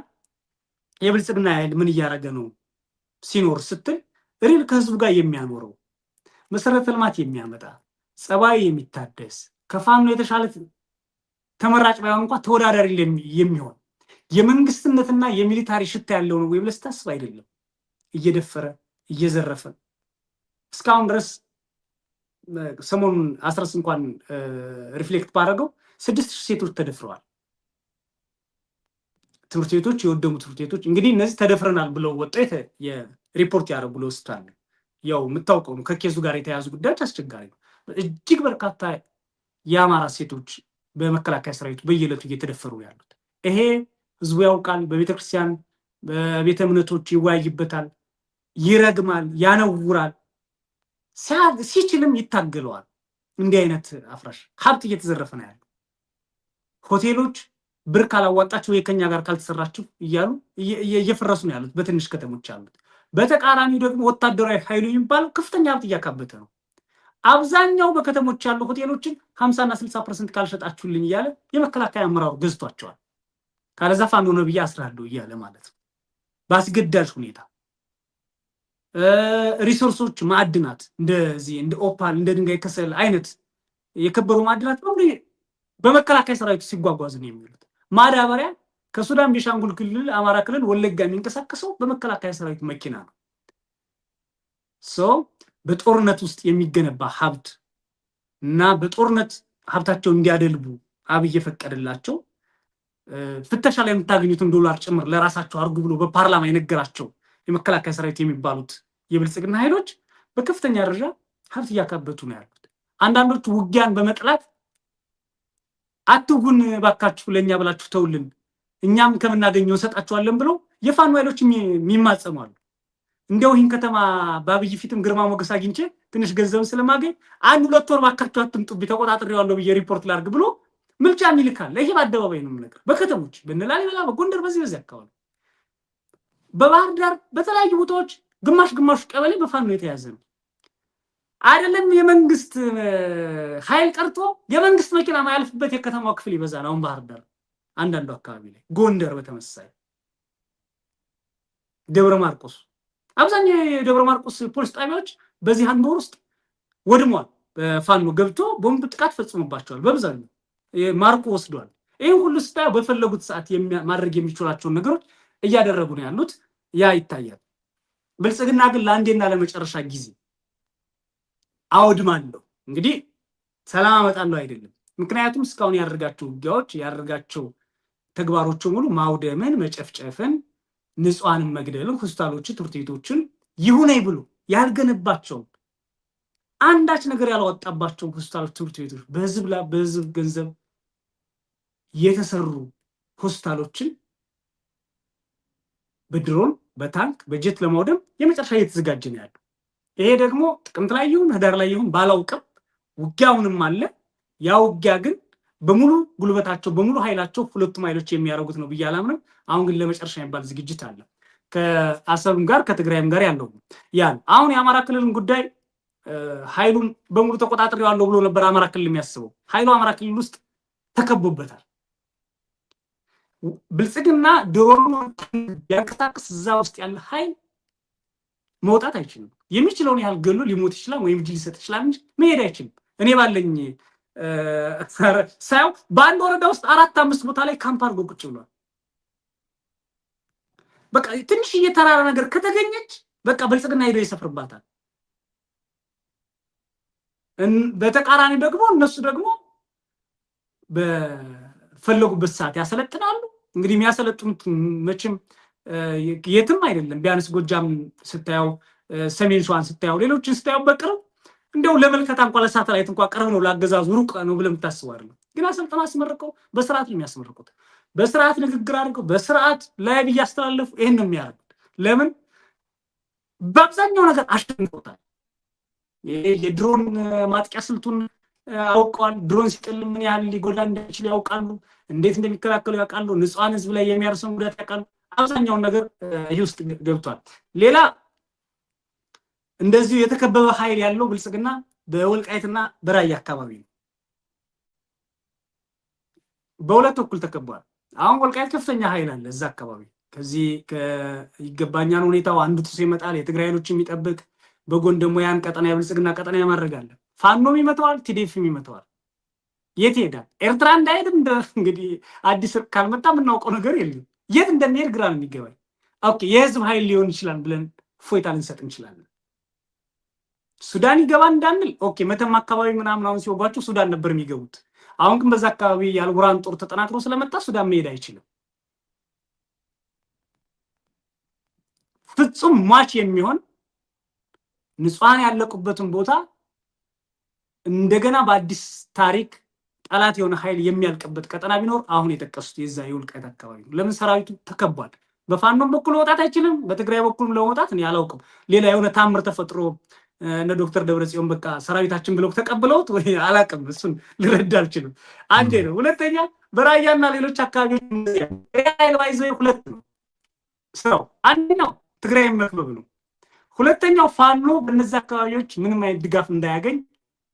Speaker 2: የብልጽግና ኃይል ምን እያደረገ ነው ሲኖር ስትል ሪል ከህዝቡ ጋር የሚያኖረው መሰረተ ልማት የሚያመጣ ጸባይ የሚታደስ ከፋኖ የተሻለ ተመራጭ ባይሆን እንኳን ተወዳዳሪ የሚሆን የመንግስትነትና የሚሊታሪ ሽታ ያለው ነው ወይ ብለህ ስታስብ አይደለም። እየደፈረ እየዘረፈ እስካሁን ድረስ ሰሞኑን አስረስ እንኳን ሪፍሌክት ባደረገው 6,000 ሴቶች ተደፍረዋል። ትምህርት ቤቶች የወደሙ ትምህርት ቤቶች እንግዲህ እነዚህ ተደፍረናል ብለው ወጣት የሪፖርት ያደረጉ ለውስታል ያው የምታውቀው ነው። ከኬዙ ጋር የተያዙ ጉዳዮች አስቸጋሪ ነው። እጅግ በርካታ የአማራ ሴቶች በመከላከያ ሰራዊቱ በየዕለቱ እየተደፈሩ ያሉት ይሄ ህዝቡ ያውቃል። በቤተክርስቲያን በቤተ እምነቶች ይወያይበታል፣ ይረግማል፣ ያነውራል፣ ሲችልም ይታገለዋል። እንዲህ አይነት አፍራሽ ሀብት እየተዘረፈ ነው ያለው። ሆቴሎች ብር ካላዋጣችሁ ወይ ከኛ ጋር ካልተሰራችሁ እያሉ እየፈረሱ ነው ያሉት በትንሽ ከተሞች አሉት። በተቃራኒው ደግሞ ወታደራዊ ኃይሉ የሚባለው ከፍተኛ ሀብት እያካበተ ነው። አብዛኛው በከተሞች ያሉ ሆቴሎችን 50 እና 60% ካልሸጣችሁልኝ እያለ የመከላከያ አመራሩ ገዝቷቸዋል። ካለዛ ፋኖ ነው ብዬ አስራለሁ እያለ ማለት ነው። በአስገዳጅ ሁኔታ ሪሶርሶች ማዕድናት እንደዚህ እንደ ኦፓል እንደ ድንጋይ ከሰል አይነት የከበሩ ማዕድናት በመከላከያ ሰራዊቱ ሲጓጓዝ ነው የሚሉት። ማዳበሪያ ከሱዳን ቤሻንጉል ክልል አማራ ክልል ወለጋ የሚንቀሳቀሰው በመከላከያ ሰራዊት መኪና ነው። በጦርነት ውስጥ የሚገነባ ሀብት እና በጦርነት ሀብታቸው እንዲያደልቡ አብይ የፈቀደላቸው ፍተሻ ላይ የምታገኙትን ዶላር ጭምር ለራሳቸው አርጉ ብሎ በፓርላማ የነገራቸው የመከላከያ ሰራዊት የሚባሉት የብልጽግና ኃይሎች በከፍተኛ ደረጃ ሀብት እያካበቱ ነው ያሉት። አንዳንዶቹ ውጊያን በመጥላት አትጉን ባካችሁ ለኛ ብላችሁ ተውልን እኛም ከምናገኘው ሰጣችኋለን ብለው የፋኖ ኃይሎች የሚማጸሙ አሉ። እንደው ይህን ከተማ በአብይ ፊትም ግርማ ሞገስ አግኝቼ ትንሽ ገንዘብ ስለማገኝ 1-2 ወር ባካችሁ አትምጡብኝ ተቆጣጥሬዋለሁ ብዬ ሪፖርት ላድርግ ብሎ ምልጫ ይልካል። ይሄ በአደባባይ ነው የምነግርህ። በከተሞች በነላሊበላ በጎንደር በዚህ አካባቢ በባህር ዳር በተለያዩ ቦታዎች ግማሽ ቀበሌ በፋኖ የተያዘ ነው። አይደለም የመንግስት ኃይል ቀርቶ የመንግስት መኪና ማያልፍበት የከተማው ክፍል ይበዛል። አሁን ባህር ዳር አንዳንዱ አካባቢ ላይ፣ ጎንደር በተመሳሳይ ደብረ ማርቆስ፣ አብዛኛው የደብረ ማርቆስ ፖሊስ ጣቢያዎች በዚህ አንድ ወር ውስጥ ወድሟል። በፋኖ ገብቶ ቦምብ ጥቃት ፈጽሞባቸዋል። በብዛት ማርቆ ወስዷል። ይሄን ሁሉ ስታየው በፈለጉት ሰዓት ማድረግ የሚችላቸውን ነገሮች እያደረጉ ነው ያሉት። ያ ይታያል። ብልጽግና ግን ለአንዴና ለመጨረሻ ጊዜ አውድማለሁ እንግዲህ ሰላም አመጣለሁ አይደለም። ምክንያቱም እስካሁን ያደርጋቸው ውጊያዎች ያደርጋቸው ተግባሮች ሙሉ ማውደምን፣ መጨፍጨፍን፣ ንጹሃንን መግደልን፣ ሆስፒታሎችን፣ ትምህርት ቤቶችን ይሁነኝ ብሎ ያልገነባቸው አንዳች ነገር ያላወጣባቸው ሆስፒታሎች፣ ትምህርት ቤቶች በህዝብ ገንዘብ የተሰሩ ሆስፒታሎችን በድሮን በታንክ በጀት ለማውደም የመጨረሻ እየተዘጋጀ ነው ያለው። ይሄ ደግሞ ጥቅምት ላይ ይሁን ህዳር ላይ ይሁን ባላውቅም ውጊያውንም አለ። ያ ውጊያ ግን በሙሉ ጉልበታቸው በሙሉ ኃይላቸው ሁለቱም ኃይሎች የሚያደርጉት ነው ብዬ አላምንም። አሁን ግን ለመጨረሻ የሚባል ዝግጅት አለ ከአሰብም ጋር ከትግራይም ጋር ያለው ያን አሁን የአማራ ክልልን ጉዳይ ኃይሉን በሙሉ ተቆጣጥሬዋለሁ ብሎ ነበር አማራ ክልል የሚያስበው። ኃይሉ አማራ ክልል ውስጥ ተከቦበታል። ብልጽግና ድሮን ቢያንቀሳቅስ እዛ ውስጥ ያለ ኃይል መውጣት አይችልም። የሚችለውን ያህል ገሎ ሊሞት ይችላል ወይም እጅ ሊሰጥ ይችላል እንጂ መሄድ አይችልም። እኔ ባለኝ ሳያው በአንድ ወረዳ ውስጥ 4-5 ቦታ ላይ ካምፕ አድርጎ ቁጭ ብሏል። በቃ ትንሽ እየተራራ ነገር ከተገኘች በቃ ብልጽግና ሄዶ ይሰፍርባታል። በተቃራኒ ደግሞ እነሱ ደግሞ በፈለጉበት ሰዓት ያሰለጥናሉ። እንግዲህ የሚያሰለጥኑት መቼም የትም አይደለም። ቢያንስ ጎጃም ስታየው፣ ሰሜን ሸዋን ስታየው፣ ሌሎችን ስታየው በቅርብ እንደው ለመልከታ እንኳን ለሳተላይት እንኳን ቅርብ ነው፣ ላገዛዙ ሩቅ ነው ብለህ የምታስበው አይደለም። ግን አሰልጥነው አስመርቀው በስርዓት ነው የሚያስመርቁት። በስርዓት ንግግር አድርገው በስርዓት ላይ እያስተላለፉ ይሄን ነው የሚያደርጉት። ለምን በአብዛኛው ነገር አሸንፎታል። የድሮን ማጥቂያ ስልቱን አውቀዋል። ድሮን ሲጥል ምን ያህል ሊጎዳ እንደሚችል ያውቃሉ። እንዴት እንደሚከላከሉ ያውቃሉ። ንጹሃን ህዝብ ላይ የሚያርሰውን ጉዳት ያውቃሉ። አብዛኛውን ነገር ይህ ውስጥ ገብቷል። ሌላ እንደዚሁ የተከበበ ኃይል ያለው ብልጽግና በወልቃይትና በራያ አካባቢ ነው። በሁለት በኩል ተከቧል። አሁን ወልቃይት ከፍተኛ ኃይል አለ እዛ አካባቢ። ከዚህ ይገባኛል ሁኔታው አንዱ ጥሶ ይመጣል፣ የትግራይ ኃይሎች የሚጠብቅ በጎን ደግሞ ያን ቀጠና የብልጽግና ቀጠና ያማረጋል። ፋኖም ይመተዋል፣ ቲዲኤፍም ይመተዋል። የት ይሄዳል? ኤርትራ እንዳይሄድም እንግዲህ አዲስ ካልመጣ የምናውቀው ነገር የለም። የት እንደሚሄድ ግራ ነው የሚገባኝ። ኦኬ የህዝብ ኃይል ሊሆን ይችላል ብለን ፎይታ ልንሰጥ እንችላለን። ሱዳን ይገባ እንዳንል ኦኬ መተማ አካባቢ ምናምን አሁን ሲወጓቸው ሱዳን ነበር የሚገቡት። አሁን ግን በዛ አካባቢ የአልቡራን ጦር ተጠናክሮ ስለመጣ ሱዳን መሄድ አይችልም። ፍጹም ሟች የሚሆን ንጹሃን ያለቁበትን ቦታ እንደገና በአዲስ ታሪክ ጠላት የሆነ ኃይል የሚያልቅበት ቀጠና ቢኖር አሁን የጠቀሱት የዛ የወልቃይት አካባቢ ነው። ለምን ሰራዊቱ ተከቧል። በፋኖም በኩል መውጣት አይችልም፣ በትግራይ በኩልም ለመውጣት እኔ አላውቅም። ሌላ የሆነ ታምር ተፈጥሮ እነ ዶክተር ደብረጽዮን በቃ ሰራዊታችን ብለው ተቀብለውት ወይ አላውቅም። እሱን ልረዳ አልችልም። አንዴ ነው። ሁለተኛ በራያና ሌሎች አካባቢዎች ኃይል ባይዘው ሁለት ነው ስራው። አንደኛው ትግራይ መክበብ ነው። ሁለተኛው ፋኖ በእነዚህ አካባቢዎች ምንም አይነት ድጋፍ እንዳያገኝ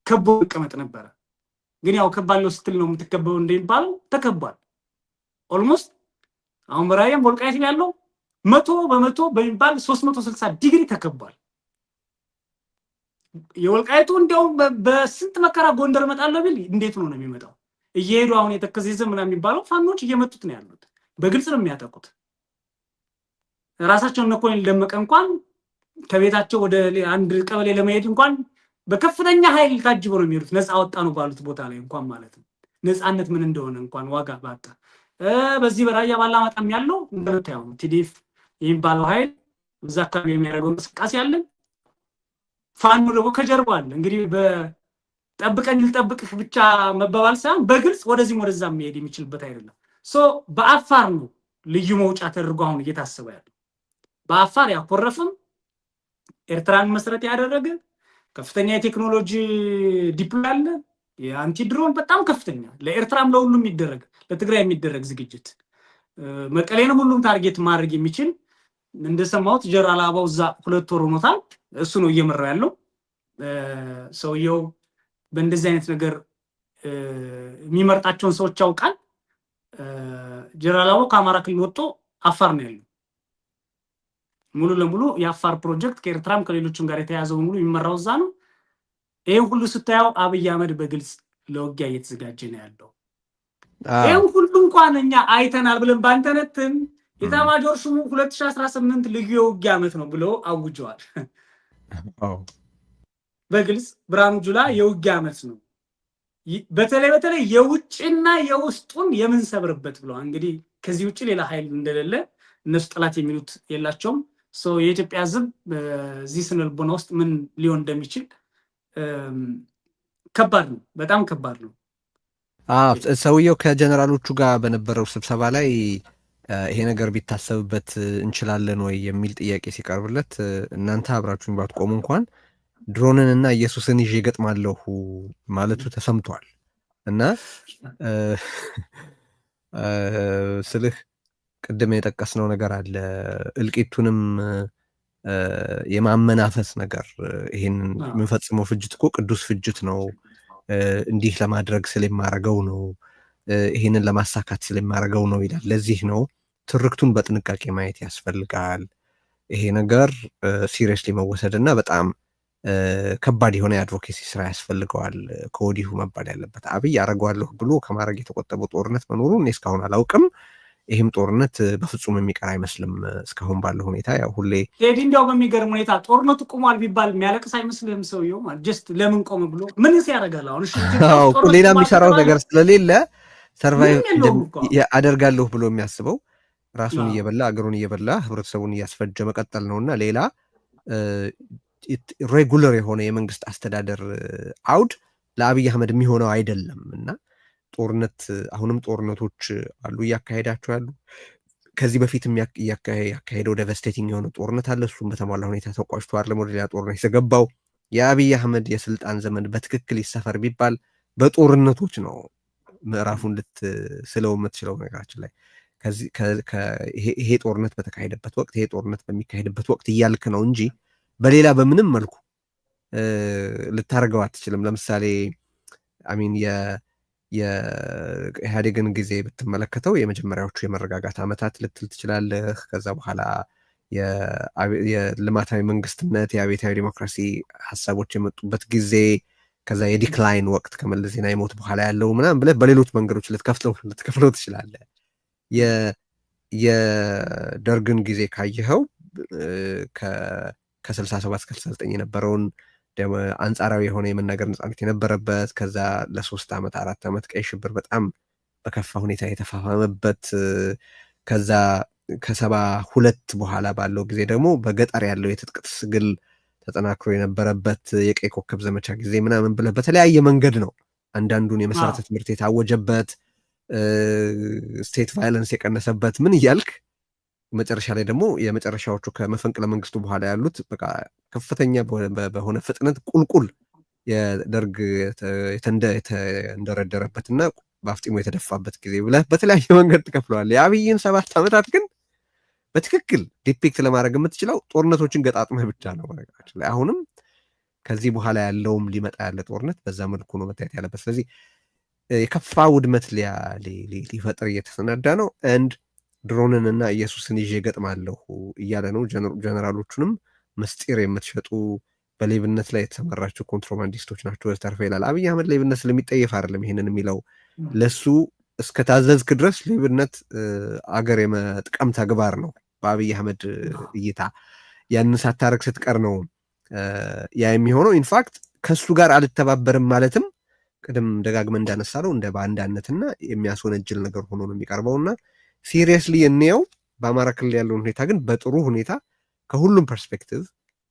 Speaker 2: ከቦ መቀመጥ ነበረ። ግን ያው ከባለው ስትል ነው የምትከበው እንደሚባለው ተከቧል። ኦልሞስት አሁን በራያም ወልቃይት ያለው 100% በሚባል 360 ዲግሪ ተከቧል። የወልቃይቱ እንደው በስንት መከራ ጎንደር እመጣለሁ ቢል እንዴት ነው የሚመጣው? እየሄዱ አሁን የተከዜ ዘመና የሚባለው ፋኖች እየመጡት ነው ያሉት። በግልጽ ነው የሚያጠቁት። ራሳቸውን እኮ ደመቀ እንኳን ከቤታቸው ወደ አንድ ቀበሌ ለመሄድ እንኳን በከፍተኛ ኃይል ታጅበው ነው የሚሄዱት። ነፃ ወጣ ነው ባሉት ቦታ ላይ እንኳን ማለት ነው። ነፃነት ምን እንደሆነ እንኳን ዋጋ ባጣ። በዚህ በራያ ባላማጣም ያለው እንደምታየው ቲዲኤፍ የሚባለው ኃይል እዛ አካባቢ የሚያደርገው እንቅስቃሴ አለ። ፋኖ ደግሞ ከጀርባ አለ። እንግዲህ በጠብቀኝ ልጠብቅህ ብቻ መባባል ሳይሆን በግልጽ ወደዚህም ወደዛም መሄድ የሚችልበት አይደለም። በአፋር ነው ልዩ መውጫ ተደርጎ አሁን እየታሰበ ያለው። በአፋር ያኮረፍም ኤርትራን መሰረት ያደረገ ከፍተኛ የቴክኖሎጂ ዲፕሎይ አለ። የአንቲ ድሮን በጣም ከፍተኛ ለኤርትራም ለሁሉም የሚደረግ ለትግራይ የሚደረግ ዝግጅት መቀሌንም ሁሉም ታርጌት ማድረግ የሚችል እንደሰማሁት ጀነራል አበባው እዛ 2 ወር ሆኖታል። እሱ ነው እየመራው ያለው። ሰውየው በእንደዚህ አይነት ነገር የሚመርጣቸውን ሰዎች ያውቃል። ጀነራል አበባው ከአማራ ክልል ወጥቶ አፋር ነው ያለው። ሙሉ ለሙሉ የአፋር ፕሮጀክት ከኤርትራም ከሌሎችም ጋር የተያዘው ሙሉ የሚመራው እዛ ነው። ይሄን ሁሉ ስታየው አብይ አህመድ በግልጽ ለውጊያ እየተዘጋጀ ነው ያለው። ይሄን ሁሉ እንኳን እኛ አይተናል ብለን ባንተነትን የኤታማዦር ሹሙ 2018 ልዩ የውጊያ ዓመት ነው ብሎ አውጀዋል። በግልጽ ብርሃኑ ጁላ የውጊያ ዓመት ነው፣ በተለይ የውጭና የውስጡን የምንሰብርበት ብለዋል። እንግዲህ ከዚህ ውጭ ሌላ ኃይል እንደሌለ እነሱ ጠላት የሚሉት የላቸውም። የኢትዮጵያ ሕዝብ በዚህ ስነልቦና ውስጥ ምን ሊሆን እንደሚችል ከባድ ነው፣ በጣም ከባድ ነው።
Speaker 1: ሰውየው ከጀነራሎቹ ጋር በነበረው ስብሰባ ላይ ይሄ ነገር ቢታሰብበት እንችላለን ወይ የሚል ጥያቄ ሲቀርብለት እናንተ አብራችሁኝ ባትቆሙ እንኳን ድሮንን እና ኢየሱስን ይዤ ገጥማለሁ ማለቱ ተሰምቷል። እና ስልህ ቅድም የጠቀስነው ነገር አለ፣ እልቂቱንም የማመናፈስ ነገር። ይሄንን የምንፈጽመው ፍጅት እኮ ቅዱስ ፍጅት ነው፣ እንዲህ ለማድረግ ስለማረገው ነው፣ ይሄንን ለማሳካት ስለማረገው ነው ይላል። ለዚህ ነው ትርክቱን በጥንቃቄ ማየት ያስፈልጋል። ይሄ ነገር ሲሪየስሊ መወሰድ እና በጣም ከባድ የሆነ የአድቮኬሲ ስራ ያስፈልገዋል ከወዲሁ መባል ያለበት። አብይ አረገዋለሁ ብሎ ከማድረግ የተቆጠበው ጦርነት መኖሩን እኔ እስካሁን አላውቅም። ይህም ጦርነት በፍጹም የሚቀር አይመስልም እስካሁን ባለው ሁኔታ። ያው ሁሌ
Speaker 2: ቴዲ እንዲያው በሚገርም ሁኔታ ጦርነቱ ቆሟል ቢባል የሚያለቅስ አይመስልህም? ሰውየው ጀስት ለምን ቆም ብሎ ምንስ ያደርጋል? አሁን
Speaker 1: ሌላ የሚሰራው ነገር ስለሌለ ሰርቫይቭ አደርጋለሁ ብሎ የሚያስበው ራሱን እየበላ አገሩን እየበላ ህብረተሰቡን እያስፈጀ መቀጠል ነውና ሌላ ሬጉለር የሆነ የመንግስት አስተዳደር አውድ ለአብይ አህመድ የሚሆነው አይደለም። እና ጦርነት አሁንም ጦርነቶች አሉ እያካሄዳቸው ያሉ። ከዚህ በፊትም ያካሄደው ዴቨስቴቲንግ የሆነ ጦርነት አለ። እሱም በተሟላ ሁኔታ ተቋጭቶ አይደለም ወደ ሌላ ጦርነት የተገባው። የአብይ አህመድ የስልጣን ዘመን በትክክል ይሰፈር ቢባል በጦርነቶች ነው ምዕራፉን ልትስለው የምትችለው። ነገራችን ላይ ይሄ ጦርነት በተካሄደበት ወቅት ይሄ ጦርነት በሚካሄድበት ወቅት እያልክ ነው እንጂ በሌላ በምንም መልኩ ልታደርገው አትችልም። ለምሳሌ አሚን የኢህአዴግን ጊዜ ብትመለከተው የመጀመሪያዎቹ የመረጋጋት ዓመታት ልትል ትችላለህ። ከዛ በኋላ የልማታዊ መንግስትነት የአብዮታዊ ዲሞክራሲ ሀሳቦች የመጡበት ጊዜ፣ ከዛ የዲክላይን ወቅት ከመለስ ዜናዊ ሞት በኋላ ያለው ምናምን ብለህ በሌሎች መንገዶች ልትከፍለው ትችላለህ። የደርግን ጊዜ ካየኸው ከ67 እስከ 69 የነበረውን አንጻራዊ የሆነ የመናገር ነጻነት የነበረበት፣ ከዛ ለ3 ዓመት 4 ዓመት ቀይ ሽብር በጣም በከፋ ሁኔታ የተፋፋመበት፣ ከዛ ከ72 በኋላ ባለው ጊዜ ደግሞ በገጠር ያለው የትጥቅ ትግል ተጠናክሮ የነበረበት የቀይ ኮከብ ዘመቻ ጊዜ ምናምን ብለህ በተለያየ መንገድ ነው አንዳንዱን የመሰረተ ትምህርት የታወጀበት፣ ስቴት ቫይለንስ የቀነሰበት ምን እያልክ መጨረሻ ላይ ደግሞ የመጨረሻዎቹ ከመፈንቅለ መንግስቱ በኋላ ያሉት በቃ ከፍተኛ በሆነ ፍጥነት ቁልቁል የደርግ የተንደረደረበትና በአፍጢሙ የተደፋበት ጊዜ ብለህ በተለያየ መንገድ ትከፍለዋል። የአብይን 7 ዓመታት ግን በትክክል ዲፒክት ለማድረግ የምትችለው ጦርነቶችን ገጣጥመህ ብቻ ነው። ነገራችን ላይ አሁንም ከዚህ በኋላ ያለውም ሊመጣ ያለ ጦርነት በዛ መልኩ ነው መታየት ያለበት። ስለዚህ የከፋ ውድመት ሊፈጥር እየተሰናዳ ነው። እንድ ድሮንንና ኢየሱስን ይዤ ገጥማለሁ እያለ ነው። ጀነራሎቹንም ምስጢር የምትሸጡ በሌብነት ላይ የተሰማራቸው ኮንትሮባንዲስቶች ናቸው ተርፈ ይላል። አብይ አህመድ ሌብነት ስለሚጠየፍ አይደለም ይሄንን የሚለው። ለሱ እስከታዘዝክ ድረስ ሌብነት አገር የመጥቀም ተግባር ነው በአብይ አህመድ እይታ። ያንን ሳታረግ ስትቀር ነው ያ የሚሆነው። ኢንፋክት ከሱ ጋር አልተባበርም ማለትም ቅድም ደጋግመን እንዳነሳለው እንደ ባንዳነትና የሚያስወነጅል ነገር ሆኖ ነው የሚቀርበውና ሲሪየስሊ እንየው። በአማራ ክልል ያለውን ሁኔታ ግን በጥሩ ሁኔታ ከሁሉም ፐርስፔክቲቭ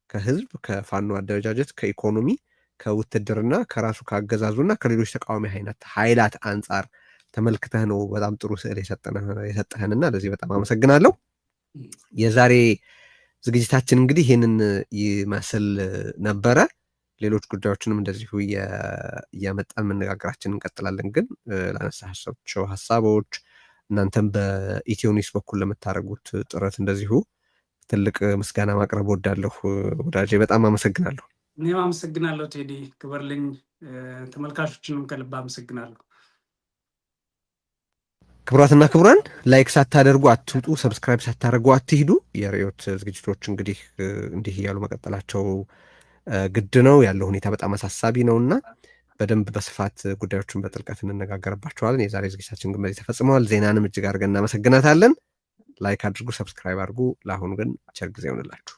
Speaker 1: ከህዝብ፣ ከፋኖ አደረጃጀት፣ ከኢኮኖሚ፣ ከውትድርና፣ ከራሱ ከአገዛዙና ከሌሎች ተቃዋሚ ኃይላት አንጻር ተመልክተህ ነው በጣም ጥሩ ስዕል የሰጠህንና ለዚህ በጣም አመሰግናለሁ። የዛሬ ዝግጅታችን እንግዲህ ይህንን ይመስል ነበረ። ሌሎች ጉዳዮችንም እንደዚሁ እያመጣን መነጋገራችን እንቀጥላለን። ግን ላነሳቸው ሀሳቦች እናንተም በኢትዮ ኒውስ በኩል ለምታደርጉት ጥረት እንደዚሁ ትልቅ ምስጋና ማቅረብ ወዳለሁ። ወዳጄ በጣም አመሰግናለሁ።
Speaker 2: እኔም አመሰግናለሁ ቴዲ፣ ክበርልኝ። ተመልካቾችንም ከልብ አመሰግናለሁ።
Speaker 1: ክቡራትና ክቡራን ላይክ ሳታደርጉ አትውጡ፣ ሰብስክራይብ ሳታደርጉ አትሂዱ። የርዕዮት ዝግጅቶች እንግዲህ እንዲህ እያሉ መቀጠላቸው ግድ ነው። ያለው ሁኔታ በጣም አሳሳቢ ነውና በደንብ በስፋት ጉዳዮችን በጥልቀት እንነጋገርባቸዋለን። የዛሬ ዝግጅታችን ግን በዚህ ተፈጽመዋል። ዜናንም እጅግ አድርገን እናመሰግናታለን። ላይክ አድርጉ፣ ሰብስክራይብ አድርጉ። ለአሁኑ ግን ቸር ጊዜ ይሆንላችሁ።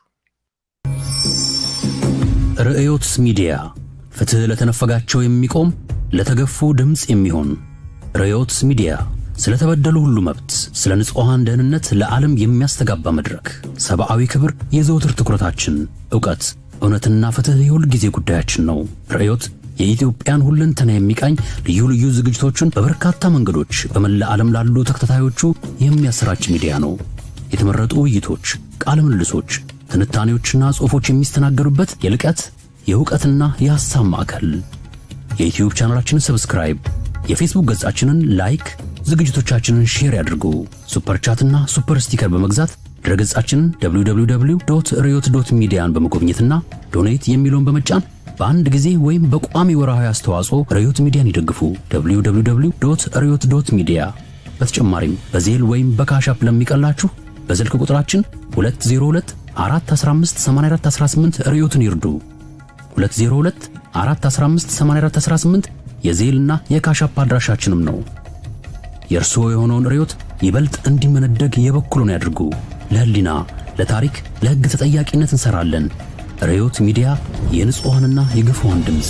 Speaker 3: ርዕዮት ሚዲያ ፍትህ ለተነፈጋቸው የሚቆም ለተገፉ ድምጽ የሚሆን ርዕዮት ሚዲያ ስለተበደሉ ሁሉ መብት፣ ስለ ንጹሃን ደህንነት ለዓለም የሚያስተጋባ መድረክ። ሰብአዊ ክብር የዘውትር ትኩረታችን፣ ዕውቀት፣ እውነትና ፍትህ የሁል ጊዜ ጉዳያችን ነው። ርዕዮት የኢትዮጵያን ሁለንተና የሚቃኝ ልዩ ልዩ ዝግጅቶችን በበርካታ መንገዶች በመላ ዓለም ላሉ ተከታታዮቹ የሚያሰራጭ ሚዲያ ነው። የተመረጡ ውይይቶች፣ ቃለ ምልልሶች፣ ትንታኔዎችና ጽሑፎች የሚስተናገዱበት የልቀት የእውቀትና የሐሳብ ማዕከል። የዩቲዩብ ቻናላችንን ሰብስክራይብ፣ የፌስቡክ ገጻችንን ላይክ፣ ዝግጅቶቻችንን ሼር ያድርጉ። ሱፐር ቻትና ሱፐር ስቲከር በመግዛት ድረገጻችንን www.ryot.median በመጎብኘትና ዶኔት የሚለውን በመጫን በአንድ ጊዜ ወይም በቋሚ ወርሃዊ አስተዋጽኦ ርዕዮት ሚዲያን ይደግፉ። www.ryot.media። በተጨማሪም በዜል ወይም በካሻፕ ለሚቀላችሁ በስልክ ቁጥራችን 202-415-8418 ርዕዮትን ይርዱ። 202-415-8418 የዜልና የካሻፕ አድራሻችንም ነው። የእርስዎ የሆነውን ርዕዮት ይበልጥ እንዲመነደግ የበኩሉን ያድርጉ። ለህሊና፣ ለታሪክ፣ ለሕግ ተጠያቂነት እንሰራለን። ርዕዮት ሚዲያ የንጹሃንና የግፉዋን ድምፅ።